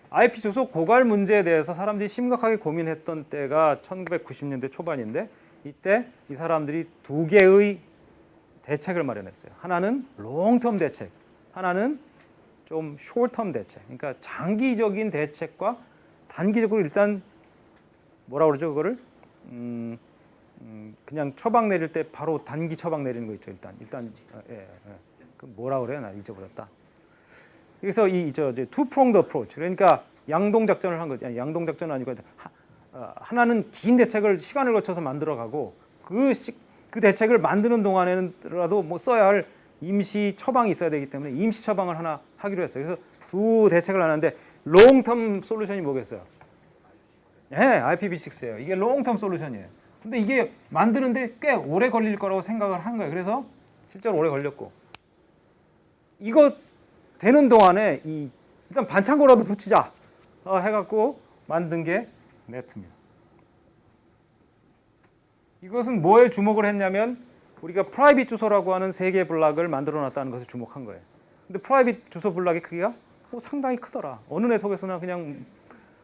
IP 주소 고갈 문제에 대해서 사람들이 심각하게 고민했던 때가 1990년대 초반인데 이때 이 사람들이 두 개의 대책을 마련했어요. 하나는 롱텀 대책, 하나는 좀 숏텀 대책. 그러니까 장기적인 대책과 단기적으로 일단 뭐라 그러죠 그거를? 그냥 처방 내릴 때 바로 단기 처방 내리는 거 있죠. 일단 그 뭐라 그래요? 나 잊어버렸다. 그래서 이 two-pronged approach. 그러니까 양동 작전을 한 거죠. 양동 작전은 아니고 하나는 긴 대책을 시간을 거쳐서 만들어가고 그 대책을 만드는 동안에는라도 뭐 써야 할 임시 처방이 있어야 되기 때문에 임시 처방을 하나 하기로 했어요. 그래서 두 대책을 하는데 롱텀 솔루션이 뭐겠어요? 네, IPv6예요. 이게 롱텀 솔루션이에요. 근데 이게 만드는데 꽤 오래 걸릴 거라고 생각을 한 거예요. 그래서 실제로 오래 걸렸고 이거 되는 동안에 일단 반창고라도 붙이자 해갖고 만든 게 네트입니다. 이것은 뭐에 주목을 했냐면 우리가 프라이빗 주소라고 하는 세 개의 블락을 만들어 놨다는 것에 주목한 거예요. 근데 프라이빗 주소 블락의 크기가 상당히 크더라. 어느 네트워크에서나 그냥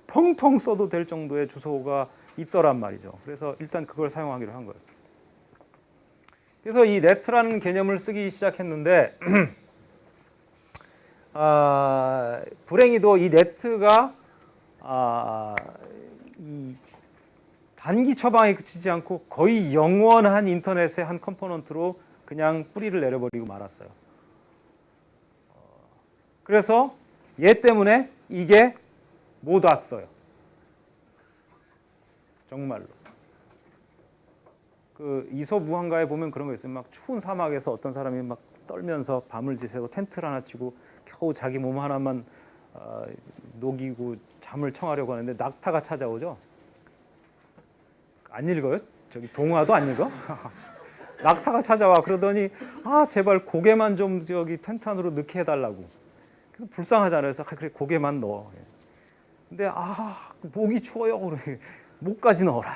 펑펑 써도 될 정도의 주소가 있더란 말이죠. 그래서 일단 그걸 사용하기로 한 거예요. 그래서 이 네트라는 개념을 쓰기 시작했는데 불행히도 이 네트가 이 단기 처방에 그치지 않고 거의 영원한 인터넷의 한 컴포넌트로 그냥 뿌리를 내려버리고 말았어요. 그래서 얘 때문에 이게 못 왔어요. 정말로. 그 이솝우한가에 보면 그런 거 있어요. 막 추운 사막에서 어떤 사람이 막 떨면서 밤을 지새고 텐트를 하나 치고 겨우 자기 몸 하나만 녹이고 잠을 청하려고 하는데 낙타가 찾아오죠. 안 읽어요? 저기 동화도 안 읽어? 낙타가 찾아와. 그러더니 제발 고개만 좀 저기 텐트 안으로 넣게 해달라고. 그래서 불쌍하잖아요. 그래서 그래 고개만 넣어. 근데 목이 추워요. 그래 목까지 넣어라.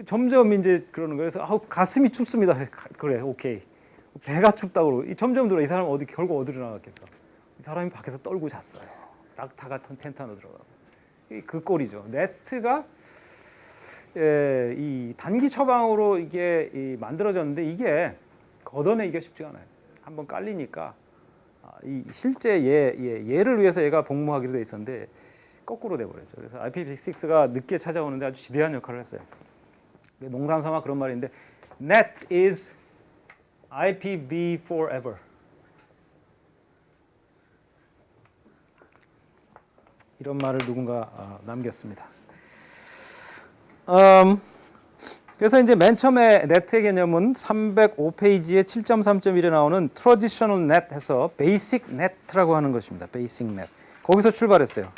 점점 이제 그러는 거예요. 그래서 가슴이 춥습니다. 그래 오케이. 배가 춥다고 점점 들어. 이 사람 결국 어디로 나갔겠어? 이 사람이 밖에서 떨고 잤어요. 낙타가 텐트 안으로 들어가고. 그 꼴이죠. 네트가 이 단기 처방으로 이게 만들어졌는데 이게 걷어내기가 쉽지가 않아요. 한번 깔리니까 이 실제 얘를 위해서 얘가 복무하기로 돼 있었는데 거꾸로 돼버렸죠. 그래서 IPv6가 늦게 찾아오는데 아주 지대한 역할을 했어요. 농담 삼아 그런 말인데 Net is IPv forever. 이런 말을 누군가 남겼습니다. 그래서 이제 맨 처음에 네트의 개념은 305페이지에 7.3.1에 나오는 Traditional Net 해서 Basic Net라고 하는 것입니다. Basic Net. 거기서 출발했어요.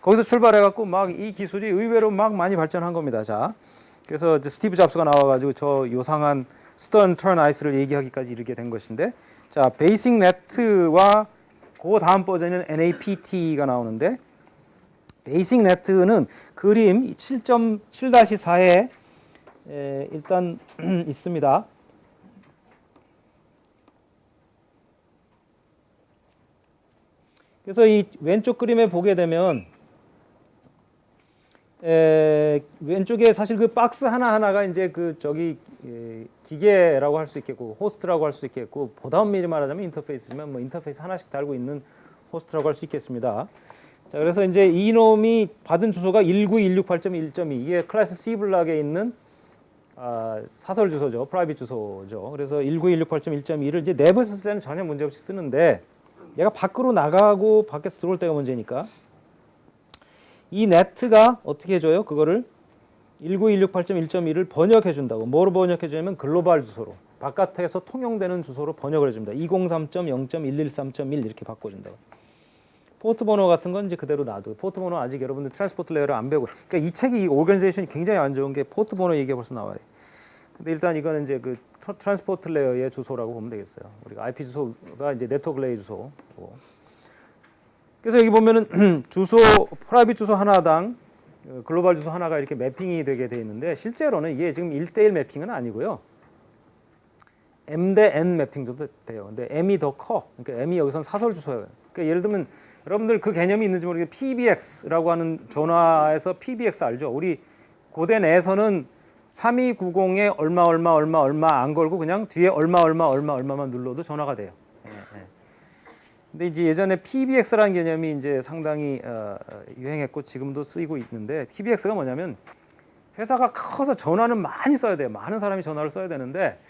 거기서 출발해갖고 막 이 기술이 의외로 막 많이 발전한 겁니다. 자, 그래서 이제 스티브 잡스가 나와가지고 저 요상한 스턴 턴 아이스를 얘기하기까지 이르게 된 것인데, 자, Basic Net와 그 다음 버전은 NAPT가 나오는데, 베이직 네트는 그림 7.7-4에 일단 있습니다. 그래서 이 왼쪽 그림에 보게 되면 왼쪽에 사실 그 박스 하나하나가 이제 그 저기 기계라고 할 수 있겠고 호스트라고 할 수 있겠고 보다 엄밀히 말하자면 인터페이스지만 뭐 인터페이스 하나씩 달고 있는 호스트라고 할 수 있겠습니다. 자, 그래서 이제 이놈이 받은 주소가 19168.1.2 이게 클래스 C 블락에 있는 사설 주소죠. 프라이빗 주소죠. 그래서 19168.1.2를 이제 내부에서 쓸 때는 전혀 문제없이 쓰는데 얘가 밖으로 나가고 밖에서 들어올 때가 문제니까 이 네트가 어떻게 해줘요? 그거를 19168.1.2를 번역해 준다고. 뭐로 번역해 주냐면 글로벌 주소로. 바깥에서 통용되는 주소로 번역을 해줍니다. 203.0.113.1 이렇게 바꿔준다고. 포트 번호 같은 건 이제 그대로 놔두고, 포트 번호 아직 여러분들 트랜스포트 레이어를 안 배우고, 그러니까 이 책이 이 오거니제이션이 굉장히 안 좋은 게 포트 번호 얘기가 벌써 나와요. 근데 일단 이거는 이제 그 트랜스포트 레이어의 주소라고 보면 되겠어요. 우리가 IP 주소가 이제 네트워크 레이 주소고. 그래서 여기 보면은 주소 프라이빗 주소 하나당 글로벌 주소 하나가 이렇게 매핑이 되게 돼 있는데 실제로는 이게 지금 1:1 매핑은 아니고요. M 대 N 매핑도 돼요. 근데 M이 더 커. 그러니까 M이 여기선 사설 주소예요. 그러니까 예를 들면 여러분들 그 개념이 있는지 모르겠는데 PBX라고 하는 전화에서 PBX 알죠? 우리 고대 내에서는 3290에 얼마 안 걸고 그냥 뒤에 얼마만 눌러도 전화가 돼요. 근데 이제 예전에 PBX라는 개념이 이제 상당히 유행했고 지금도 쓰이고 있는데 PBX가 뭐냐면 회사가 커서 전화는 많이 써야 돼요. 많은 사람이 전화를 써야 되는데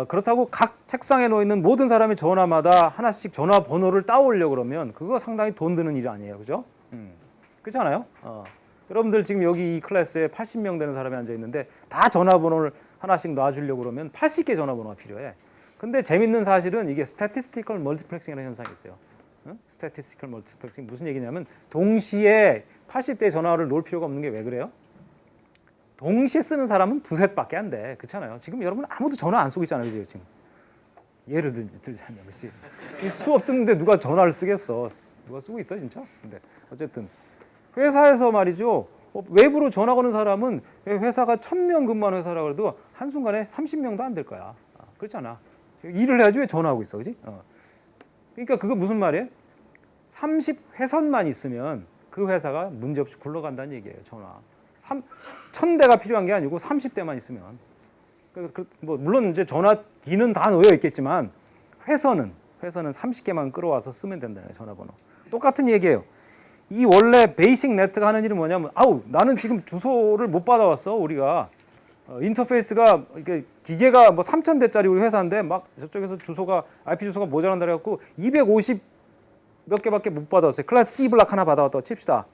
그렇다고 각 책상에 놓여 있는 모든 사람이 전화마다 하나씩 전화번호를 따오려고 그러면 그거 상당히 돈 드는 일 아니에요, 그죠? 그렇지 않아요? 여러분들 지금 여기 이 클래스에 80명 되는 사람이 앉아 있는데 다 전화번호를 하나씩 놔주려고 그러면 80개 전화번호가 필요해. 근데 재밌는 사실은 이게 스태티스티컬 멀티플렉싱이라는 현상이 있어요. 스태티스티컬 멀티플렉싱 무슨 얘기냐면 동시에 80대 전화를 놓을 필요가 없는 게 왜 그래요? 동시에 쓰는 사람은 두셋밖에 안 돼. 그렇잖아요. 지금 여러분 아무도 전화 안 쓰고 있잖아요. 그죠? 지금. 들자면 그렇지. 이 수업 듣는데 누가 전화를 쓰겠어? 누가 쓰고 있어 진짜? 근데 어쨌든 회사에서 말이죠. 외부로 전화 거는 사람은 회사가 1,000명 근무하는 회사라고 해도 한순간에 30명도 안 될 거야. 그렇잖아. 일을 해야지 왜 전화하고 있어, 그지? 그러니까 그거 무슨 말이에요? 30회선만 있으면 그 회사가 문제없이 굴러간다는 얘기예요. 전화. 1,000대가 필요한 게 아니고 30대만 있으면. 그래서 뭐 물론 이제 전화기는 다 놓여 있겠지만 회선은 30개만 끌어와서 쓰면 된다는 거예요. 전화번호. 똑같은 얘기예요. 이 원래 베이직 네트가 하는 일은 뭐냐면 나는 지금 주소를 못 받아왔어. 우리가 인터페이스가 이렇게 기계가 뭐 3,000대짜리 우리 회사인데 막 저쪽에서 IP 주소가 모자란다 그래갖고 250 몇 개밖에 못 받아왔어요. 클래스 C 블락 하나 받아왔다고 칩시다.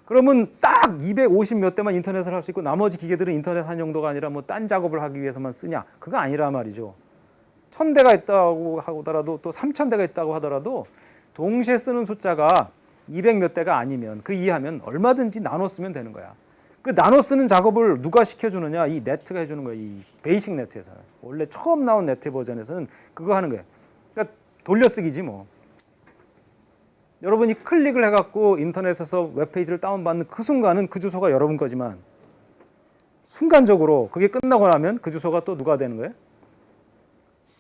그러면 딱 250 몇 대만 인터넷을 할 수 있고 나머지 기계들은 인터넷 한 용도가 아니라 뭐 딴 작업을 하기 위해서만 쓰냐? 그거 아니라 말이죠. 1,000대가 있다고 하더라도 또 3,000대가 있다고 하더라도 동시에 쓰는 숫자가 200 몇 대가 아니면 그 이하면 얼마든지 나눠 쓰면 되는 거야. 그 나눠 쓰는 작업을 누가 시켜주느냐? 이 네트가 해주는 거야. 이 베이직 네트에서는. 원래 처음 나온 네트 버전에서는 그거 하는 거야. 그러니까 돌려쓰기지 뭐. 여러분이 클릭을 해갖고 인터넷에서 웹페이지를 다운받는 그 순간은 그 주소가 여러분 거지만 순간적으로 그게 끝나고 나면 그 주소가 또 누가 되는 거예요?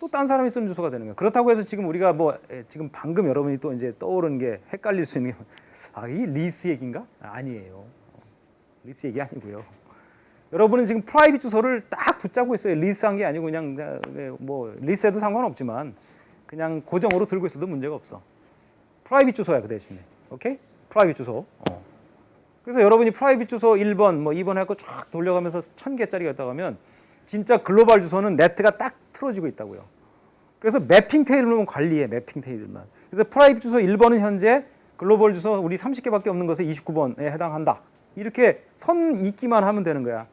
또 딴 사람이 쓰는 주소가 되는 거예요. 그렇다고 해서 지금 우리가 지금 방금 여러분이 또 이제 떠오르는 게 헷갈릴 수 있는 게 이 리스 얘기인가? 아니에요. 리스 얘기 아니고요. 여러분은 지금 프라이빗 주소를 딱 붙잡고 있어요. 리스한 게 아니고 그냥 뭐 리스해도 상관없지만 그냥 고정으로 들고 있어도 문제가 없어. 프라이빗 주소야 그 대신에. 오케이? 프라이빗 주소. 그래서 여러분이 프라이빗 주소 1번, 뭐 2번 해갖고 쫙 돌려가면서 1,000개짜리가 있다고 하면 진짜 글로벌 주소는 네트가 딱 틀어지고 있다고요. 그래서 매핑 테이블만 관리해, 매핑 테이블만. 그래서 프라이빗 주소 1번은 현재 글로벌 주소 우리 30개밖에 없는 것에 29번에 해당한다. 이렇게 선 읽기만 하면 되는 거야.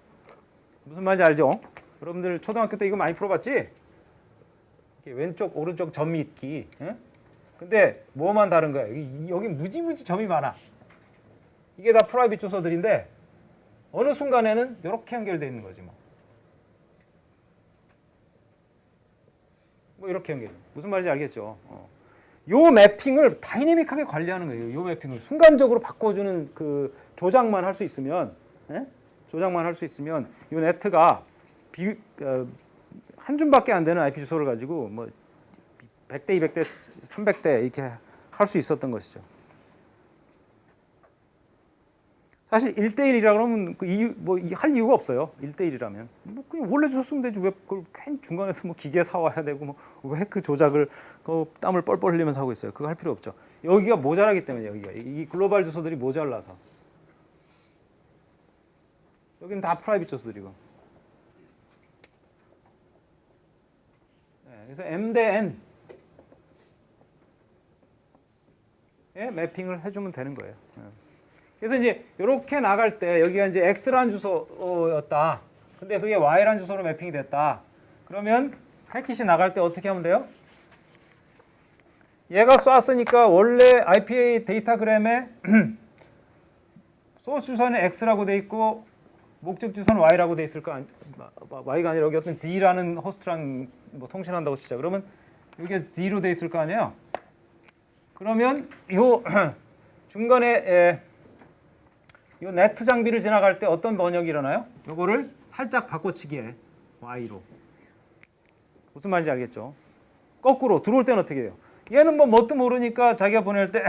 무슨 말인지 알죠? 여러분들 초등학교 때 이거 많이 풀어봤지? 이렇게 왼쪽, 오른쪽 점 읽기. 예? 근데 뭐만 다른 거야? 여기 무지무지 점이 많아. 이게 다 프라이빗 주소들인데 어느 순간에는 이렇게 연결되어 있는 거지 뭐. 뭐 이렇게 연결. 무슨 말인지 알겠죠? 요 매핑을 다이내믹하게 관리하는 거예요. 요 매핑을 순간적으로 바꿔주는 그 조작만 할 수 있으면, 예? 조작만 할 수 있으면 이 네트가 한 줌밖에 안 되는 IP 주소를 가지고 뭐 100대, 200대, 300대 이렇게 할 수 있었던 것이죠. 사실 1대1이라 그러면 할 이유가 없어요. 1대1이라면. 뭐 그냥 원래 주소 쓰면 되지. 왜 그걸 괜히 중간에서 뭐 기계 사와야 되고 뭐 왜 그 조작을 땀을 뻘뻘 흘리면서 하고 있어요. 그거 할 필요 없죠. 여기가 모자라기 때문에 여기가 이 글로벌 주소들이 모자라서. 여기는 다 프라이빗 주소들이고. 네, 그래서 M 대 N 에 매핑을 해주면 되는 거예요. 그래서 이제 이렇게 나갈 때 여기가 이제 X라는 주소였다. 근데 그게 Y라는 주소로 매핑이 됐다. 그러면 패킷이 나갈 때 어떻게 하면 돼요? 얘가 쐈으니까 원래 IPA 데이터그램에 소스 주소는 X라고 돼 있고 목적 주소는 Y라고 돼 있을 거 Y가 아니라 여기 어떤 Z라는 호스트랑 뭐 통신한다고 치자. 그러면 여기가 Z로 돼 있을 거 아니에요? 그러면 요 중간에 이 네트 장비를 지나갈 때 어떤 번역이 일어나요? 요거를 살짝 바꿔치기해. Y로. 무슨 말인지 알겠죠? 거꾸로 들어올 때는 어떻게 해요? 얘는 뭐 뭣도 모르니까 자기가 보낼 때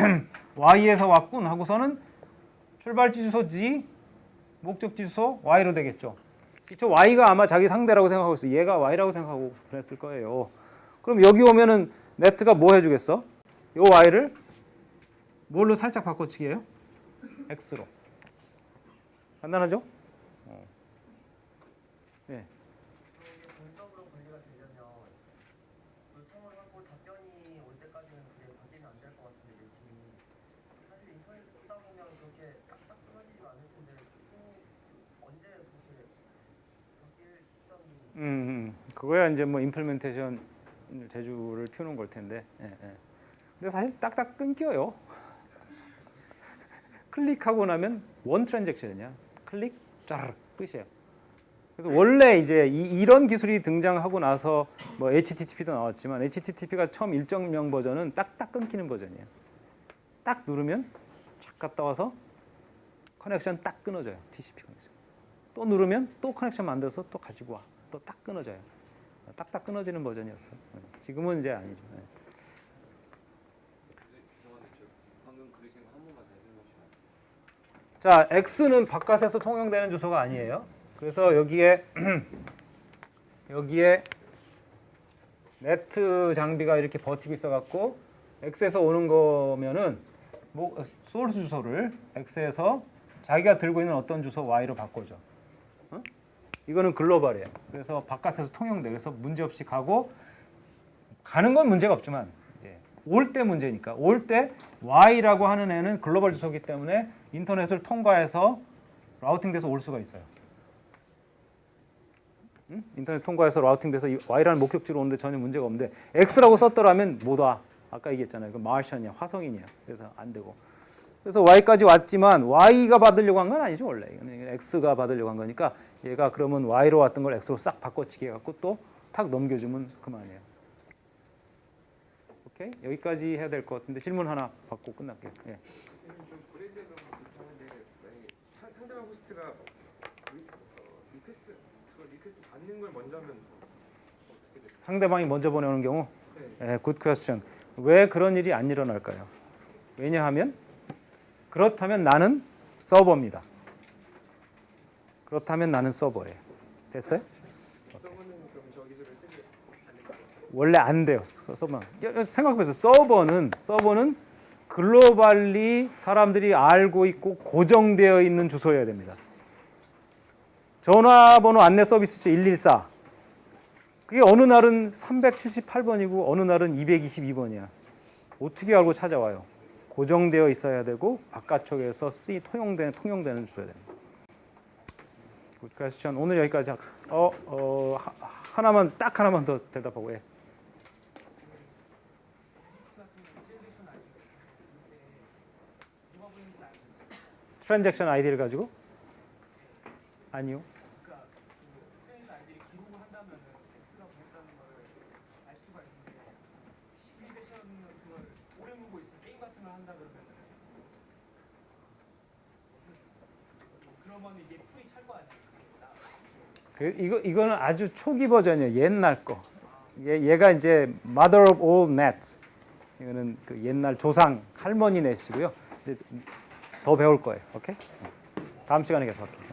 Y에서 왔군 하고서는 출발지 주소 G, 목적지 주소 Y로 되겠죠. 저 Y가 아마 자기 상대라고 생각하고 있어요. 얘가 Y라고 생각하고 그랬을 거예요. 그럼 여기 오면은 네트가 뭐 해주겠어? 요 Y를 뭘로 살짝 바꿔치기 해요? X로. 간단하죠? 네. 공적으로 분리가 되려면 요청을 하고 답변이 올 때까지는 그게 바뀌면 안 될 것 같은데 매칭이 사실 인터넷 쓰다 보면 그렇게 딱딱 끊어지지 않을 텐데 언제 그렇게 바뀔 시점이 그거야 이제 뭐 임플멘테이션 재주를 피우는 걸 텐데. 근데 사실 딱딱 끊겨요. 클릭하고 나면 원 트랜잭션이냐? 클릭, 짜르 끝이에요. 그래서 원래 이제 이런 기술이 등장하고 나서 뭐 HTTP도 나왔지만 HTTP가 처음 1.0 버전은 딱딱 끊기는 버전이에요. 딱 누르면 쫙 갔다 와서 커넥션 딱 끊어져요. TCP 커넥션. 또 누르면 또 커넥션 만들어서 또 가지고 와. 또 딱 끊어져요. 딱딱 끊어지는 버전이었어. 지금은 이제 아니죠. 네. 죄송한데 저 방금 그리신 거 한 번만 다시 해주시면 자, X는 바깥에서 통용되는 주소가 아니에요. 그래서 여기에 네트 장비가 이렇게 버티고 있어갖고 X에서 오는 거면은 뭐 소스 주소를 X에서 자기가 들고 있는 어떤 주소 Y로 바꿔줘. 어? 이거는 글로벌이에요. 그래서 바깥에서 통용돼. 그래서 문제 없이 가고 가는 건 문제가 없지만 이제 올 때 문제니까 올 때 Y라고 하는 애는 글로벌 주소이기 때문에 인터넷을 통과해서 라우팅돼서 올 수가 있어요. 응? 인터넷 통과해서 라우팅돼서 Y라는 목적지로 오는데 전혀 문제가 없는데 X라고 썼더라면 못 와. 아까 얘기했잖아요. 그 마르션이야, 화성인이야. 그래서 안 되고. 그래서 Y까지 왔지만 Y가 받으려고 한 건 아니죠 원래. 이거는 X가 받으려고 한 거니까 얘가 그러면 Y로 왔던 걸 X로 싹 바꿔치기 해갖고 또 탁 넘겨주면 그만이에요. 오케이? 여기까지 해야 될 것 같은데 질문 하나 받고 끝날게요. 예. 좀 브레이크 하는데 만약에 상대방 호스트가 리퀘스트 받는 걸 먼저 하면 어떻게 될까요? 상대방이 먼저 보내오는 경우, 네. 굿 퀘스천. 왜 그런 일이 안 일어날까요? 왜냐하면 그렇다면 나는 서버입니다. 그렇다면 나는 서버예요. 됐어요? 서버는 그럼 저 기술을 쓰기 안 될까요? 원래 안 돼요. 서버. 생각해보세요. 서버는 글로벌리 사람들이 알고 있고 고정되어 있는 주소여야 됩니다. 전화번호 안내 서비스죠. 114. 그게 어느 날은 378번이고 어느 날은 222번이야. 어떻게 알고 찾아와요? 고정되어 있어야 되고 바깥쪽에서 통용되는 주소야 됩니다. 굿 퀘스천. 오늘 여기까지 하나만 더 대답하고 해. 트랜잭션 아이디를 가지고? 아니요. 이거는 아주 초기 버전이에요. 옛날 거. 얘가 이제 Mother of All Nets. 이거는 그 옛날 조상 할머니 넷이고요. 더 배울 거예요. 오케이? 다음 시간에 계속 할게요.